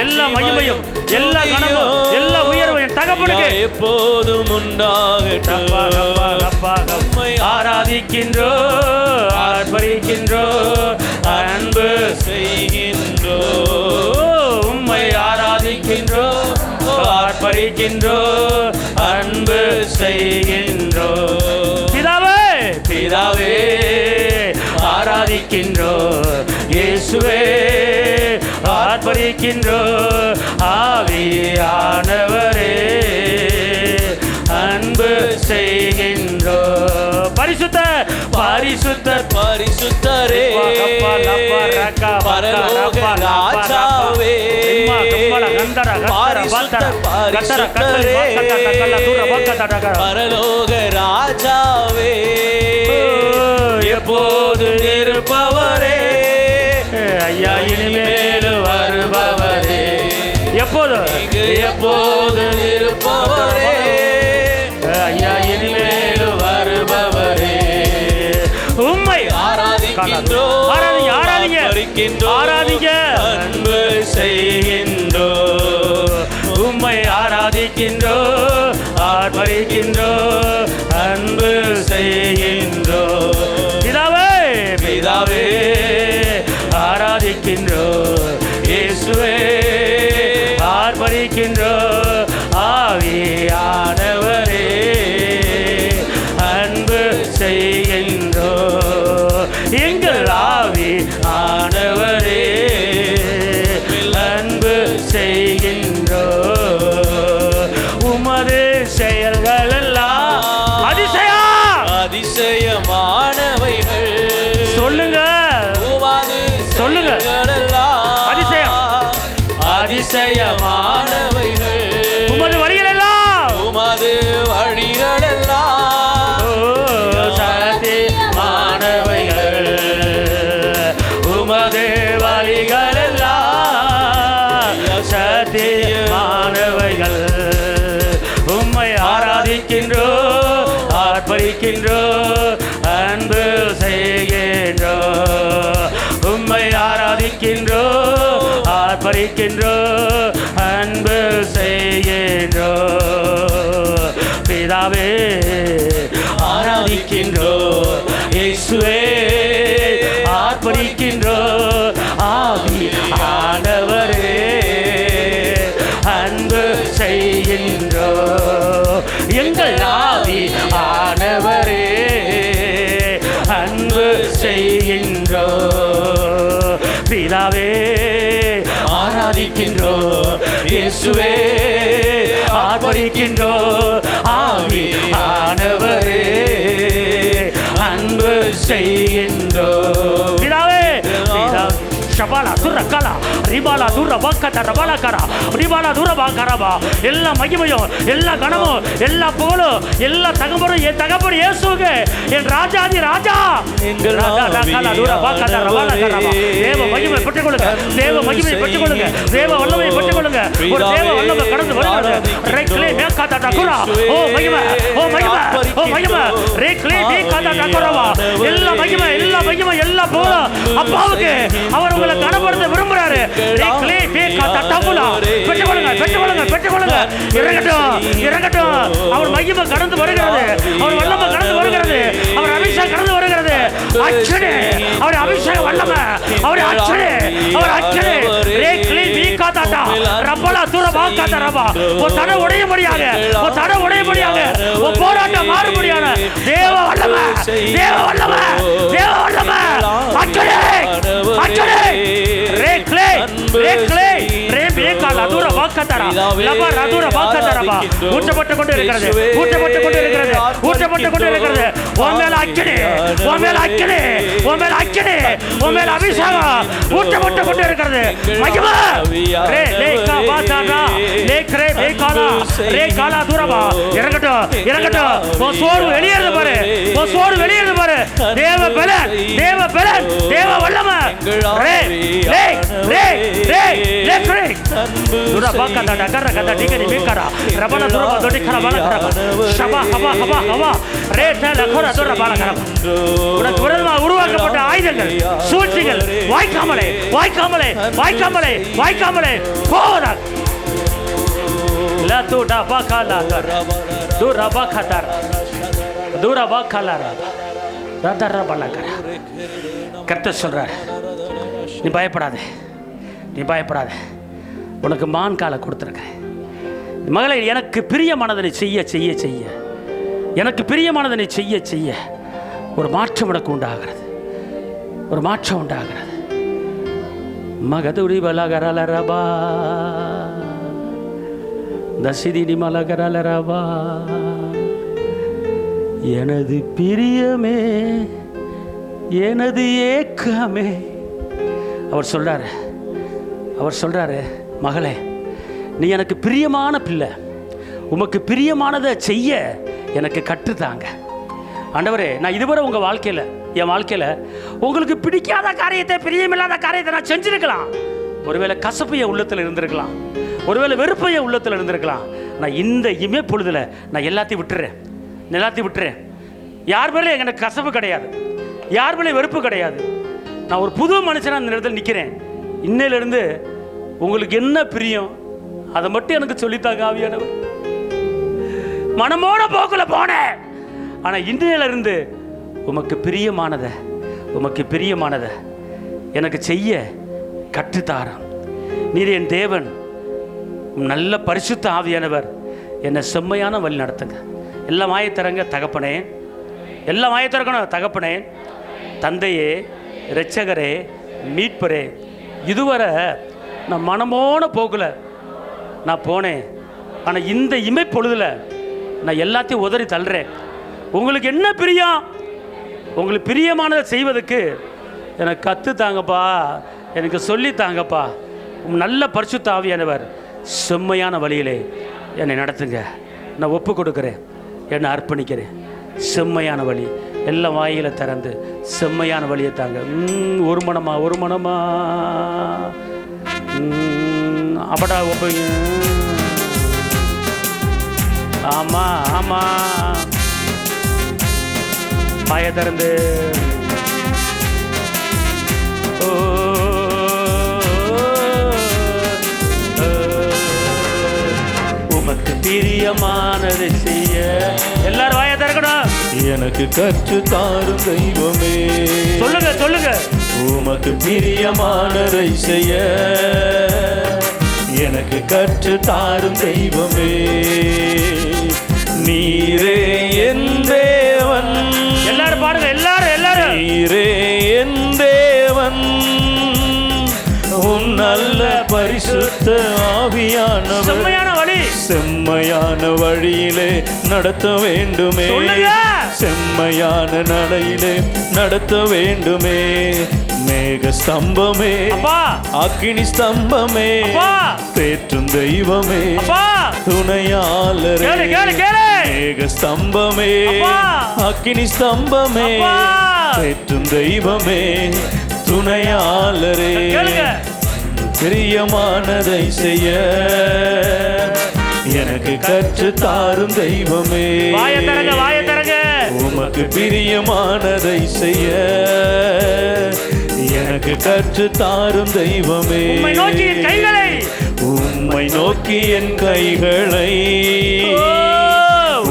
எல்லா மகிமையும் எல்லா கனமும் எல்லா உயர்வையும் தகப்பனுக்கு எப்போதும் உண்டாகட்டும். ஆராதிக்கின்றோ, ஆர்ப்பரிக்கின்றோ, அன்பு செய்கின்றோ, உம்மை ஆராதிக்கின்றோ, ஆர்ப்பரிக்கின்றோ, அன்பு செய்கின்றோ. பிதாவே, பிதாவே ஆராதிக்கின்றோ, இயேசுவே ஆர்ப்பரிக்கின்றோ, ஆவியானவரே அன்பு செய்கின்றோ. பரிசுத்த பரிசுத்த பரிசுத்தரே, பரலோக ராஜாவே, பரிசுத்தரே, பரலோக ராஜாவே, எப்போது இருப்பவரே, ஐயா இனிமேல் வருபவரே, எப்போது எப்போது இருப்பவரே, ஐயா இனிமேல் வருபவரே, உம்மை ஆராதிக்கின்றோ, ஆராதிங்க, ஆராதிங்க, ஆராதிங்க, அன்பு செய்கின்றோ, உம்மை ஆராதிக்கின்றோ, ஆர்ப்பரிக்கின்றோ, அன்பு செய்கின்றோ. பிதாவே, பிதாவே ஆராதிக்கின்றோ, இயேசுவே ஆர்ப்பரிக்கின்றோ, ஆவியானவரே அன்பு செய்கின்றோ. எங்கள் ஆவியானவரே அன்பு செய்கின்றோ. உமது செயல்கள் எல்லாம் அதிசயா அதிசயமானவைகள், சொல்லுங்க, உமது சொல்லுங்க, செயல்களெல்லாம் அதிசயம், அதிசயமானவைகள், உமது வழிகள் எல்லாம், உமது வழிகளெல்லாம் சத்தியமானவைகள், உமது வழிகள் எல்லாம் சத்தியமானவைகள். உம்மை ஆராதிக்கின்றோ, ஆர்ப்பரிக்கின்றோ, அன்பு செய்கின்றோ. உம்மை ஆராதிக்கின்றோ, ஆர்ப்பரிக்கின்றோ, அன்பு செய்கின்றோ. பிதாவே ஆராதிக்கின்றோ, இயேசுவே ஆர்ப்பரிக்கின்றோ, ஆவியானவரே அன்பு செய்கின்றோ. எங்கள் ஆவியானவரே அன்பு செய்கின்றோ. பிதாவே ஆராதிக்கின்றோ, இயேசுவே ஆர்ப்பரிக்கின்றோ, ஆவியானவரே அன்பு செய்கின்றோ. பிதாவே, பிதாவே ஷபாலா துரக்கலா ரிபாலா துர பக்கத ரபாலகரா ரிபாலா துர பாக்கரபா. எல்லா மகிமையும் எல்லா கனமும் எல்லா புகழும் எல்லா தகப்பனும் என் தகப்பன் இயேசுவுக்கு, என் ராஜாதி ராஜா. எங்கள் தேவ மகிமை பெற்றுக் கொள்ளுங்க, தேவ மகிமை பெற்றுக் கொள்ளுங்க, தேவ வல்லமை பெற்றுக் கொள்ளுங்க. ஒரு தேவ வல்லமை கடந்து வருகிறது. ரெக்லே மேகாதா டகுரா, ஓ மகிமை, ஓ மகிமை, ஓ மகிமை, ரெக்லே மேகாதா டகுராவா. எல்லா மகிமை எல்லா மகிமை எல்லா புகழும் அப்பாவுக்கு. அவர் உங்களை கனப்படுத்த விரும்புறாரு, பெற்றுக்கொள்ளுங்க, பெற்றுக்கொள்ளுங்க, பெற்றுக்கொள்ளுங்க. இறங்கட்டும், இறங்கட்டும். அவர் மகிமை கடந்து வருகிறது, அவர் வல்லமை கடந்து வருகிறது, அவர் அபிஷேகம் கடந்து வருகிறது. அச்சனே, அவர் அபிஷேக வல்லமை, அவர் அச்சனே, அவர் அச்சனே. ரப்பலா தூர வாக்காத ரபா, ஒரு தடை உடையபடியாக, ஒரு தடை உடையபடியாக, ஒரு போராட்டம் மாறுபடியான தேவ வல்லமை, தேவ வல்லமை, தேவ வல்லமை. அச்சனே, அச்சனே. ரேக்லே, ரேக்லே, ரேபேகால தூர வாக்காதரா, லபா ரதுர வாக்காதரபா. ஊற்றப்பட்டு கொண்டு இருக்கிறது, ஊற்றப்பட்டு கொண்டு இருக்கிறது, ஊற்றப்பட்டு கொண்டு இருக்கிறது. உன் மேல அச்சனே, உன் மேல அச்சனே, உன் மேல அச்சனே, உன் மேல அபிஷேகம் ஊற்றப்பட்டு கொண்டு இருக்கிறது. மகிமை ரே லேகா வாதாரா லேக்ரே லேகாலா ரேகாலா தூரபா. இறங்கட்டும், இறங்கட்டும். உன் சோறு வெளியேறது பாரு, உன் சோறு வெளியேறது பாரு. தேவ பலன், தேவ பலன், தேவ வல்லமை. ரே லே ரே ரே லேக்ரே தூர வாக்காத டகர கத டிகரி மேகரா ரபல தூர தொடி கர பால கர ஷபா ஹபா ஹபா ஹபா ரே தல கர தூர பால கர. உனக்கு விரோதமாக உருவாக்கப்பட்ட ஆயுதங்கள், சூழ்ச்சிகள் வாய்க்காமலே, வாய்க்காமலே, வாய்க்காமலே, வாய்க்காமலே போதா. லா து டபா காலா தூர வாக்காதர் தூர வாக்காலரா ரதர பால கர. கர்த்தர் சொல்றார், நீ பயப்படாதே, நீ பயப்படாதே, உனக்கு மான் காலை கொடுத்துருக்கிறேன். மகளை, எனக்கு பிரியமானதனை செய்ய செய்ய செய்ய, எனக்கு பிரியமானதனை செய்ய செய்ய ஒரு மாற்றம் உனக்கு உண்டாகிறது, ஒரு மாற்றம் உண்டாகிறது. மகதுரி பலகரலரபா தசிதினி மலகரலரபா. எனது பிரியமே, எனது ஏக்கமே. அவர் சொல்றாரு, அவர் சொல்றாரு, மகளே, நீ எனக்கு பிரியமான பிள்ளை, உமக்கு பிரியமானதை செய்ய எனக்கு கற்றுத்தாங்க. ஆண்டவரே, நான் இதுவரை உங்கள் வாழ்க்கையில், என் வாழ்க்கையில் உங்களுக்கு பிடிக்காத காரியத்தை, பிரியமில்லாத காரியத்தை நான் செஞ்சுருக்கலாம். ஒருவேளை கசப்பு என் உள்ளத்தில் இருந்திருக்கலாம், ஒருவேளை வெறுப்பு என் உள்ளத்தில் இருந்திருக்கலாம். நான் இந்த இமே பொழுதில் நான் எல்லாத்தையும் விட்டுறேன், எல்லாத்தையும் விட்டுறேன். யார் மேலே எனக்கு கசப்பு கிடையாது, யார் மேலே வெறுப்பு கிடையாது. நான் ஒரு புது மனுஷனாக இந்த இடத்துல நிற்கிறேன். இன்னையிலிருந்து உங்களுக்கு என்ன பிரியம் அதை மட்டும் எனக்கு சொல்லித்தாங்க ஆவியானவர். மனமோட போக்கில் போனேன், ஆனால் இன்றையிலிருந்து உமக்கு பிரியமானதை, உமக்கு பிரியமானதை எனக்கு செய்ய கற்றுத்தாராம். நீர் என் தேவன், நல்ல பரிசுத்த ஆவியானவர், என்னை செம்மையான வழி நடத்துங்க. எல்லாம் மாயத்தரங்க தகப்பனே, எல்லாம் மாயத்திறக்கணும் தகப்பனே, தந்தையே, இரட்சகரே, மீட்பரே. இதுவரை நான் மனமோன போகல நான் போனேன், ஆனால் இந்த இமைப்பொழுதில் நான் எல்லாத்தையும் உதறி தள்ளுறேன். உங்களுக்கு என்ன பிரியம், உங்களுக்கு பிரியமானதை செய்வதற்கு எனக்கு கற்று தாங்கப்பா, எனக்கு சொல்லி தாங்கப்பா. நல்ல பரிசுத்த ஆவியானவர் செம்மையான வழியிலே என்னை நடத்துங்க. நான் ஒப்பு கொடுக்குறேன், என்னை அர்ப்பணிக்கிறேன். செம்மையான வழி, எல்லாம் வாயில திறந்து செம்மையான வழியை தாங்க. ஒரு மனமா, ஒரு மனமா அப்படா ஒப்பைங்க. ஆமா ஆமா, வாயை திறந்து உமக்கு பிரியமானதை செய்ய. எல்லாரும் வாயை திறக்கணும். எனக்கு கற்று தாரும் தெய்வமே, சொல்லுங்க சொல்லுங்க. உமக்கு பிரியமானதை செய்ய எனக்கு கற்று தாரும் தெய்வமே. நீரே என் தேவன். எல்லாரும் பாருங்க, எல்லாரும் எல்லாரும். நீரே என் தேவன், உன் நல்ல பரிசுத்த ஆவியானவர் செம்மையான வழி, செம்மையான வழியிலே நடத்த வேண்டுமே. செம்மையான நடையிலே நடத்த வேண்டுமே. மேக ஸ்தம்பமே, அக்கினி ஸ்தம்பமே, தேற்றும் தெய்வமே, துணையாளரே. மேக ஸ்தம்பமே, அக்கினி ஸ்தம்பமே, தேற்றும் தெய்வமே, துணையாளரே. பிரியமானதை செய்ய எனக்கு கற்று தாரும் தெய்வமே. உமக்கு பிரியமானதை செய்ய எனக்கு கற்று தாரும் தெய்வமே. உம்மை நோக்கி என் கைகளை, உம்மை நோக்கி என் கைகளை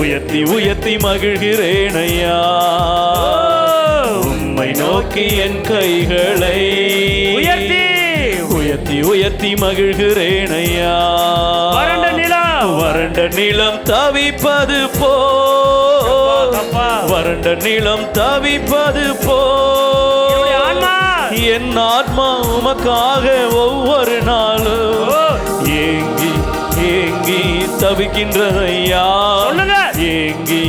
உயர்த்தி உயர்த்தி மகிழ்கிறேன் ஐயா. உம்மை நோக்கி என் கைகளை உயர்த்தி உயர்த்தி உயர்த்தி மகிழ்கிறேன் ஐயா. வறண்ட நிலம், வறண்ட நிலம் தவிப்பது போ, வறண்ட நிலம் தவிப்பது போ, என் ஆத்மா உமக்காக ஒவ்வொரு நாளும் ஏங்கி ஏங்கி தவிக்கின்றதையா. ஏங்கி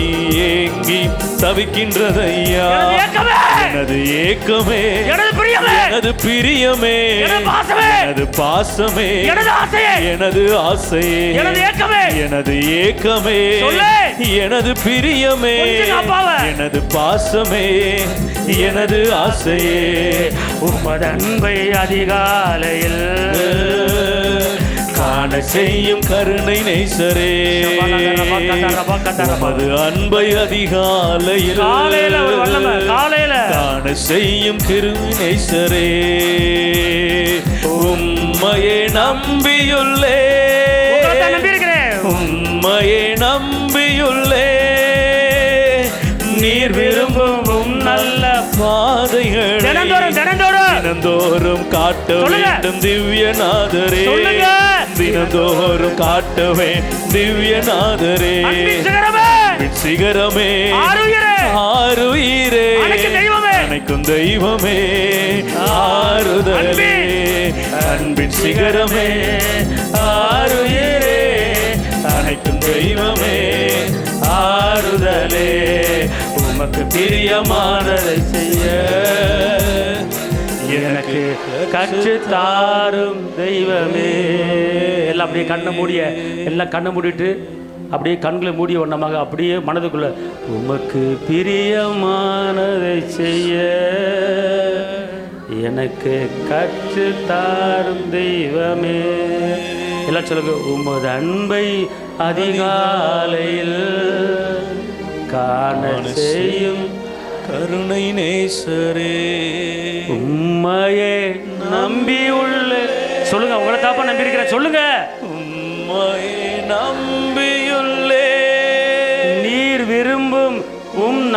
ஏங்கி தவிக்கின்றதையா. எனது ஏக்கமே, எனது பிரியமே, எனது பாசமே, எனது ஆசையே, எனது ஏக்கமே, எனது பிரியமே, எனது பாசமே, எனது ஆசையே. உமது அன்பை அதிகாலையில் காண செய்யும் கருணை நேசரே. உமது அன்பை அதிகாலையில் காண செய்யும் கருணை நேசரே. உம்மையே நம்பியுள்ளே, உம்மையே நம்பியுள்ளே. நீர் விரும்பும் நல்ல பாதைகள் தினந்தோறும் காட்ட வேண்டும் திவ்யநாதரே. தினந்தோறும் காட்ட வேண்டும் திவ்யநாதரே. சிகரமே, ஆருயிரே, அனைக்கும் தெய்வமே, ஆறுதலே, அன்பின் சிகரமே, ஆருயிரே, அனைக்கும் தெய்வமே, ஆறுதலே. உமக்கு பிரியமானதை செய்ய எனக்கு கற்றுத்தாரும் தெய்வமே. எல்லாம் அப்படியே கண்ணை மூடிய, எல்லாம் கண்ணை மூடிட்டு அப்படியே கண்களை மூடிய வண்ணமாக அப்படியே மனதுக்குள்ள உமக்கு பிரியமானதை செய்ய எனக்கு கற்றுத்தாரும் தெய்வமே. எல்லாம் சொல்லுங்க. உமது அன்பை அதிகாலையில் காண செய்யும் கருணை நேசரே. உம்மையே நம்பியுள்ள, சொல்லுங்க. உங்களை தாப்பா நம்பி இருக்கிறேன், சொல்லுங்க. உம்மையே நம்பியுள்ளே. நீர் விரும்பும்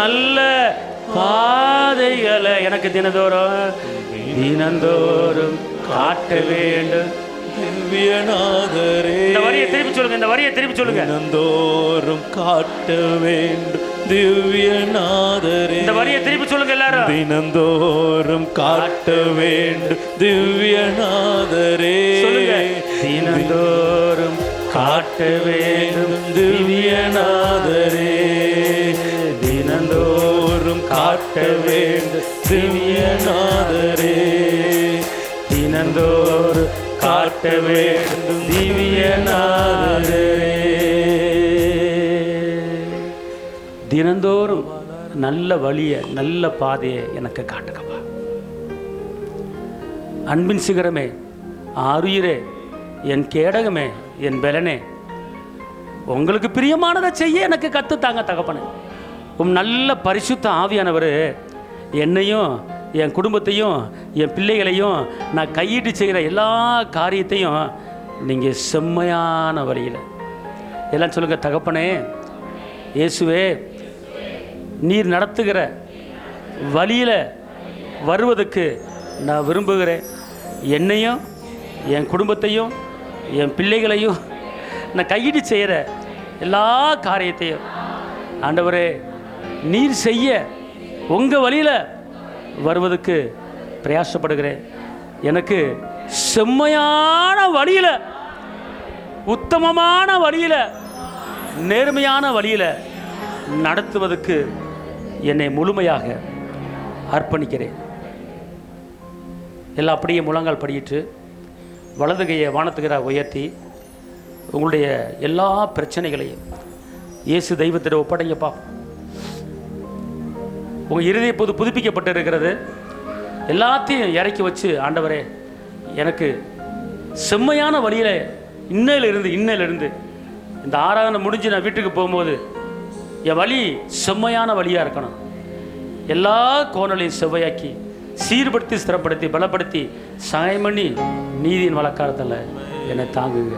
நல்ல பாதைகளை எனக்கு தினந்தோறும் காட்ட வேண்டும் திவ்யநாதரே. இந்த வரியை திருப்பி சொல்லுங்க, இந்த வரியை திருப்பி சொல்லுங்க. தினந்தோறும் காட்ட வேண்டும் திவ்யநாதரே. இந்த வரியை திருப்பி சொல்லுங்க எல்லாரும். தினந்தோறும் காட்ட வேண்டும் திவ்யநாதரே. சொல்லுங்க. தினந்தோறும் காட்ட வேண்டும் திவ்யநாதரே. தினந்தோறும் காட்ட வேண்டும் திவ்யநாதரே. தினந்தோறும் காட்ட வேண்டும் திவ்யநாதரே. தினந்தோறும் நல்ல வழியை, நல்ல பாதையை எனக்கு காட்டுக்கப்பா. அன்பின் சிகரமே, ஆருயிரே, என் கேடகமே, என் பலனே, உங்களுக்கு பிரியமானதை செய்ய எனக்கு கற்றுத்தாங்க தகப்பனே. நல்ல பரிசுத்த ஆவியானவர் என்னையும் என் குடும்பத்தையும் என் பிள்ளைகளையும் நான் கையிட்டு செய்கிற எல்லா காரியத்தையும் நீங்கள் செம்மையான வழியில் எல்லாம் சொல்லுங்கள். தகப்பனே இயேசுவே, நீர் நடத்துகிற வழியில் வருவதற்கு நான் விரும்புகிறேன். என்னையும் என் குடும்பத்தையும் என் பிள்ளைகளையும் நான் கையிட்டு செய்கிற எல்லா காரியத்தையும் ஆண்டவரே நீர் செய்ய உங்கள் வழியில் வருவதற்கு பிரயாசப்படுகிறேன். எனக்கு செம்மையான வழியில், உத்தமமான வழியில், நேர்மையான வழியில் நடத்துவதற்கு என்னை முழுமையாக அர்ப்பணிக்கிறேன். எல்லாம் அப்படியே முழங்கால் படியிட்டு வலது கையை வானத்துக்கு உயர்த்தி உங்களுடைய எல்லா பிரச்சனைகளையும் இயேசு தெய்வத்திடம் ஒப்படைங்கப்பா. உங்கள் இருதயம் இப்போது புதுப்பிக்கப்பட்டு இருக்கிறது. எல்லாத்தையும் இறக்கி வச்சு, ஆண்டவரே எனக்கு செம்மையான வழியில் இன்னையிலிருந்து இந்த ஆராதனை முடிஞ்சு நான் வீட்டுக்கு போகும்போது என் வழி செம்மையான வழியாக இருக்கணும். எல்லா கோணலையும் செவ்வையாக்கி சீர்படுத்தி ஸ்திரப்படுத்தி பலப்படுத்தி சகாயம் பண்ணி நீதியின் வழக்காரத்தில் என்னை தாங்குங்க.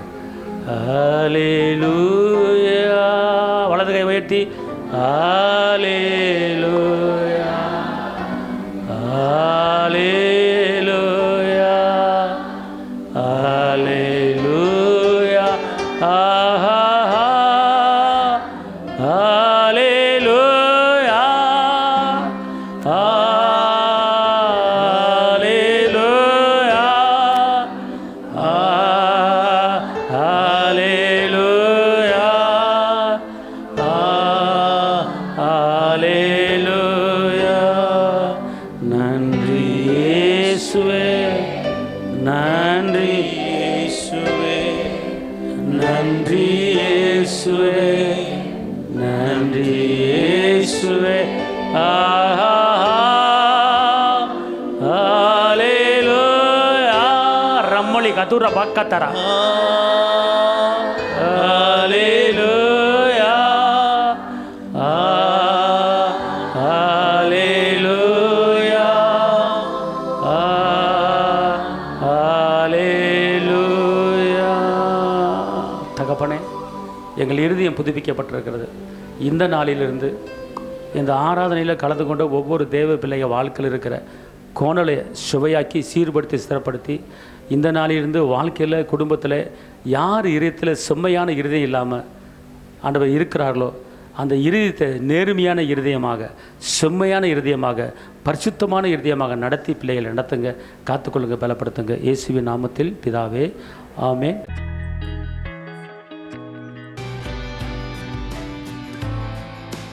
ஹல்லேலூயா. வலது கை உயர்த்தி ஹல்லேலூயா ஹல்லேலூயா ஹல்லேலூயா ஹல்லேலூயா ஹல்லேலூயா ஹல்லேலூயா ஹல்லேலூயா. நன்றி இயேசுவே, நன்றி இயேசுவே, நன்றி இயேசுவே, நன்றி இயேசுவே. ஹல்லேலூயா. ரம்மளி கதுர பக்கத்தர. ஹல்லேலூயா ஹல்லேலூயா ஹல்லேலூயா. தகப்பனே, எங்கள் இருதயம் புதுப்பிக்கப்பட்டிருக்கிறது. இந்த நாளிலிருந்து இந்த ஆராதனையில் கலந்து கொண்ட ஒவ்வொரு தேவ பிள்ளைய வாழ்க்கையில் இருக்கிற கோணலை சுவையாக்கி சீர்படுத்தி ஸ்திரப்படுத்தி இந்த நாளிலிருந்து வாழ்க்கையில் குடும்பத்தில் யார் இருதயத்தில் செம்மையான இருதயம் இல்லாமல் ஆண்டவர் இருக்கிறார்களோ அந்த இருதயத்தை நேர்மையான இருதயமாக, செம்மையான இருதயமாக, பரிசுத்தமான இருதயமாக நடத்தி பிள்ளைகளை நடத்துங்க, காத்துக்கொள்ளுங்க, பலப்படுத்துங்க. இயேசுவின் நாமத்தில் பிதாவே, ஆமென்.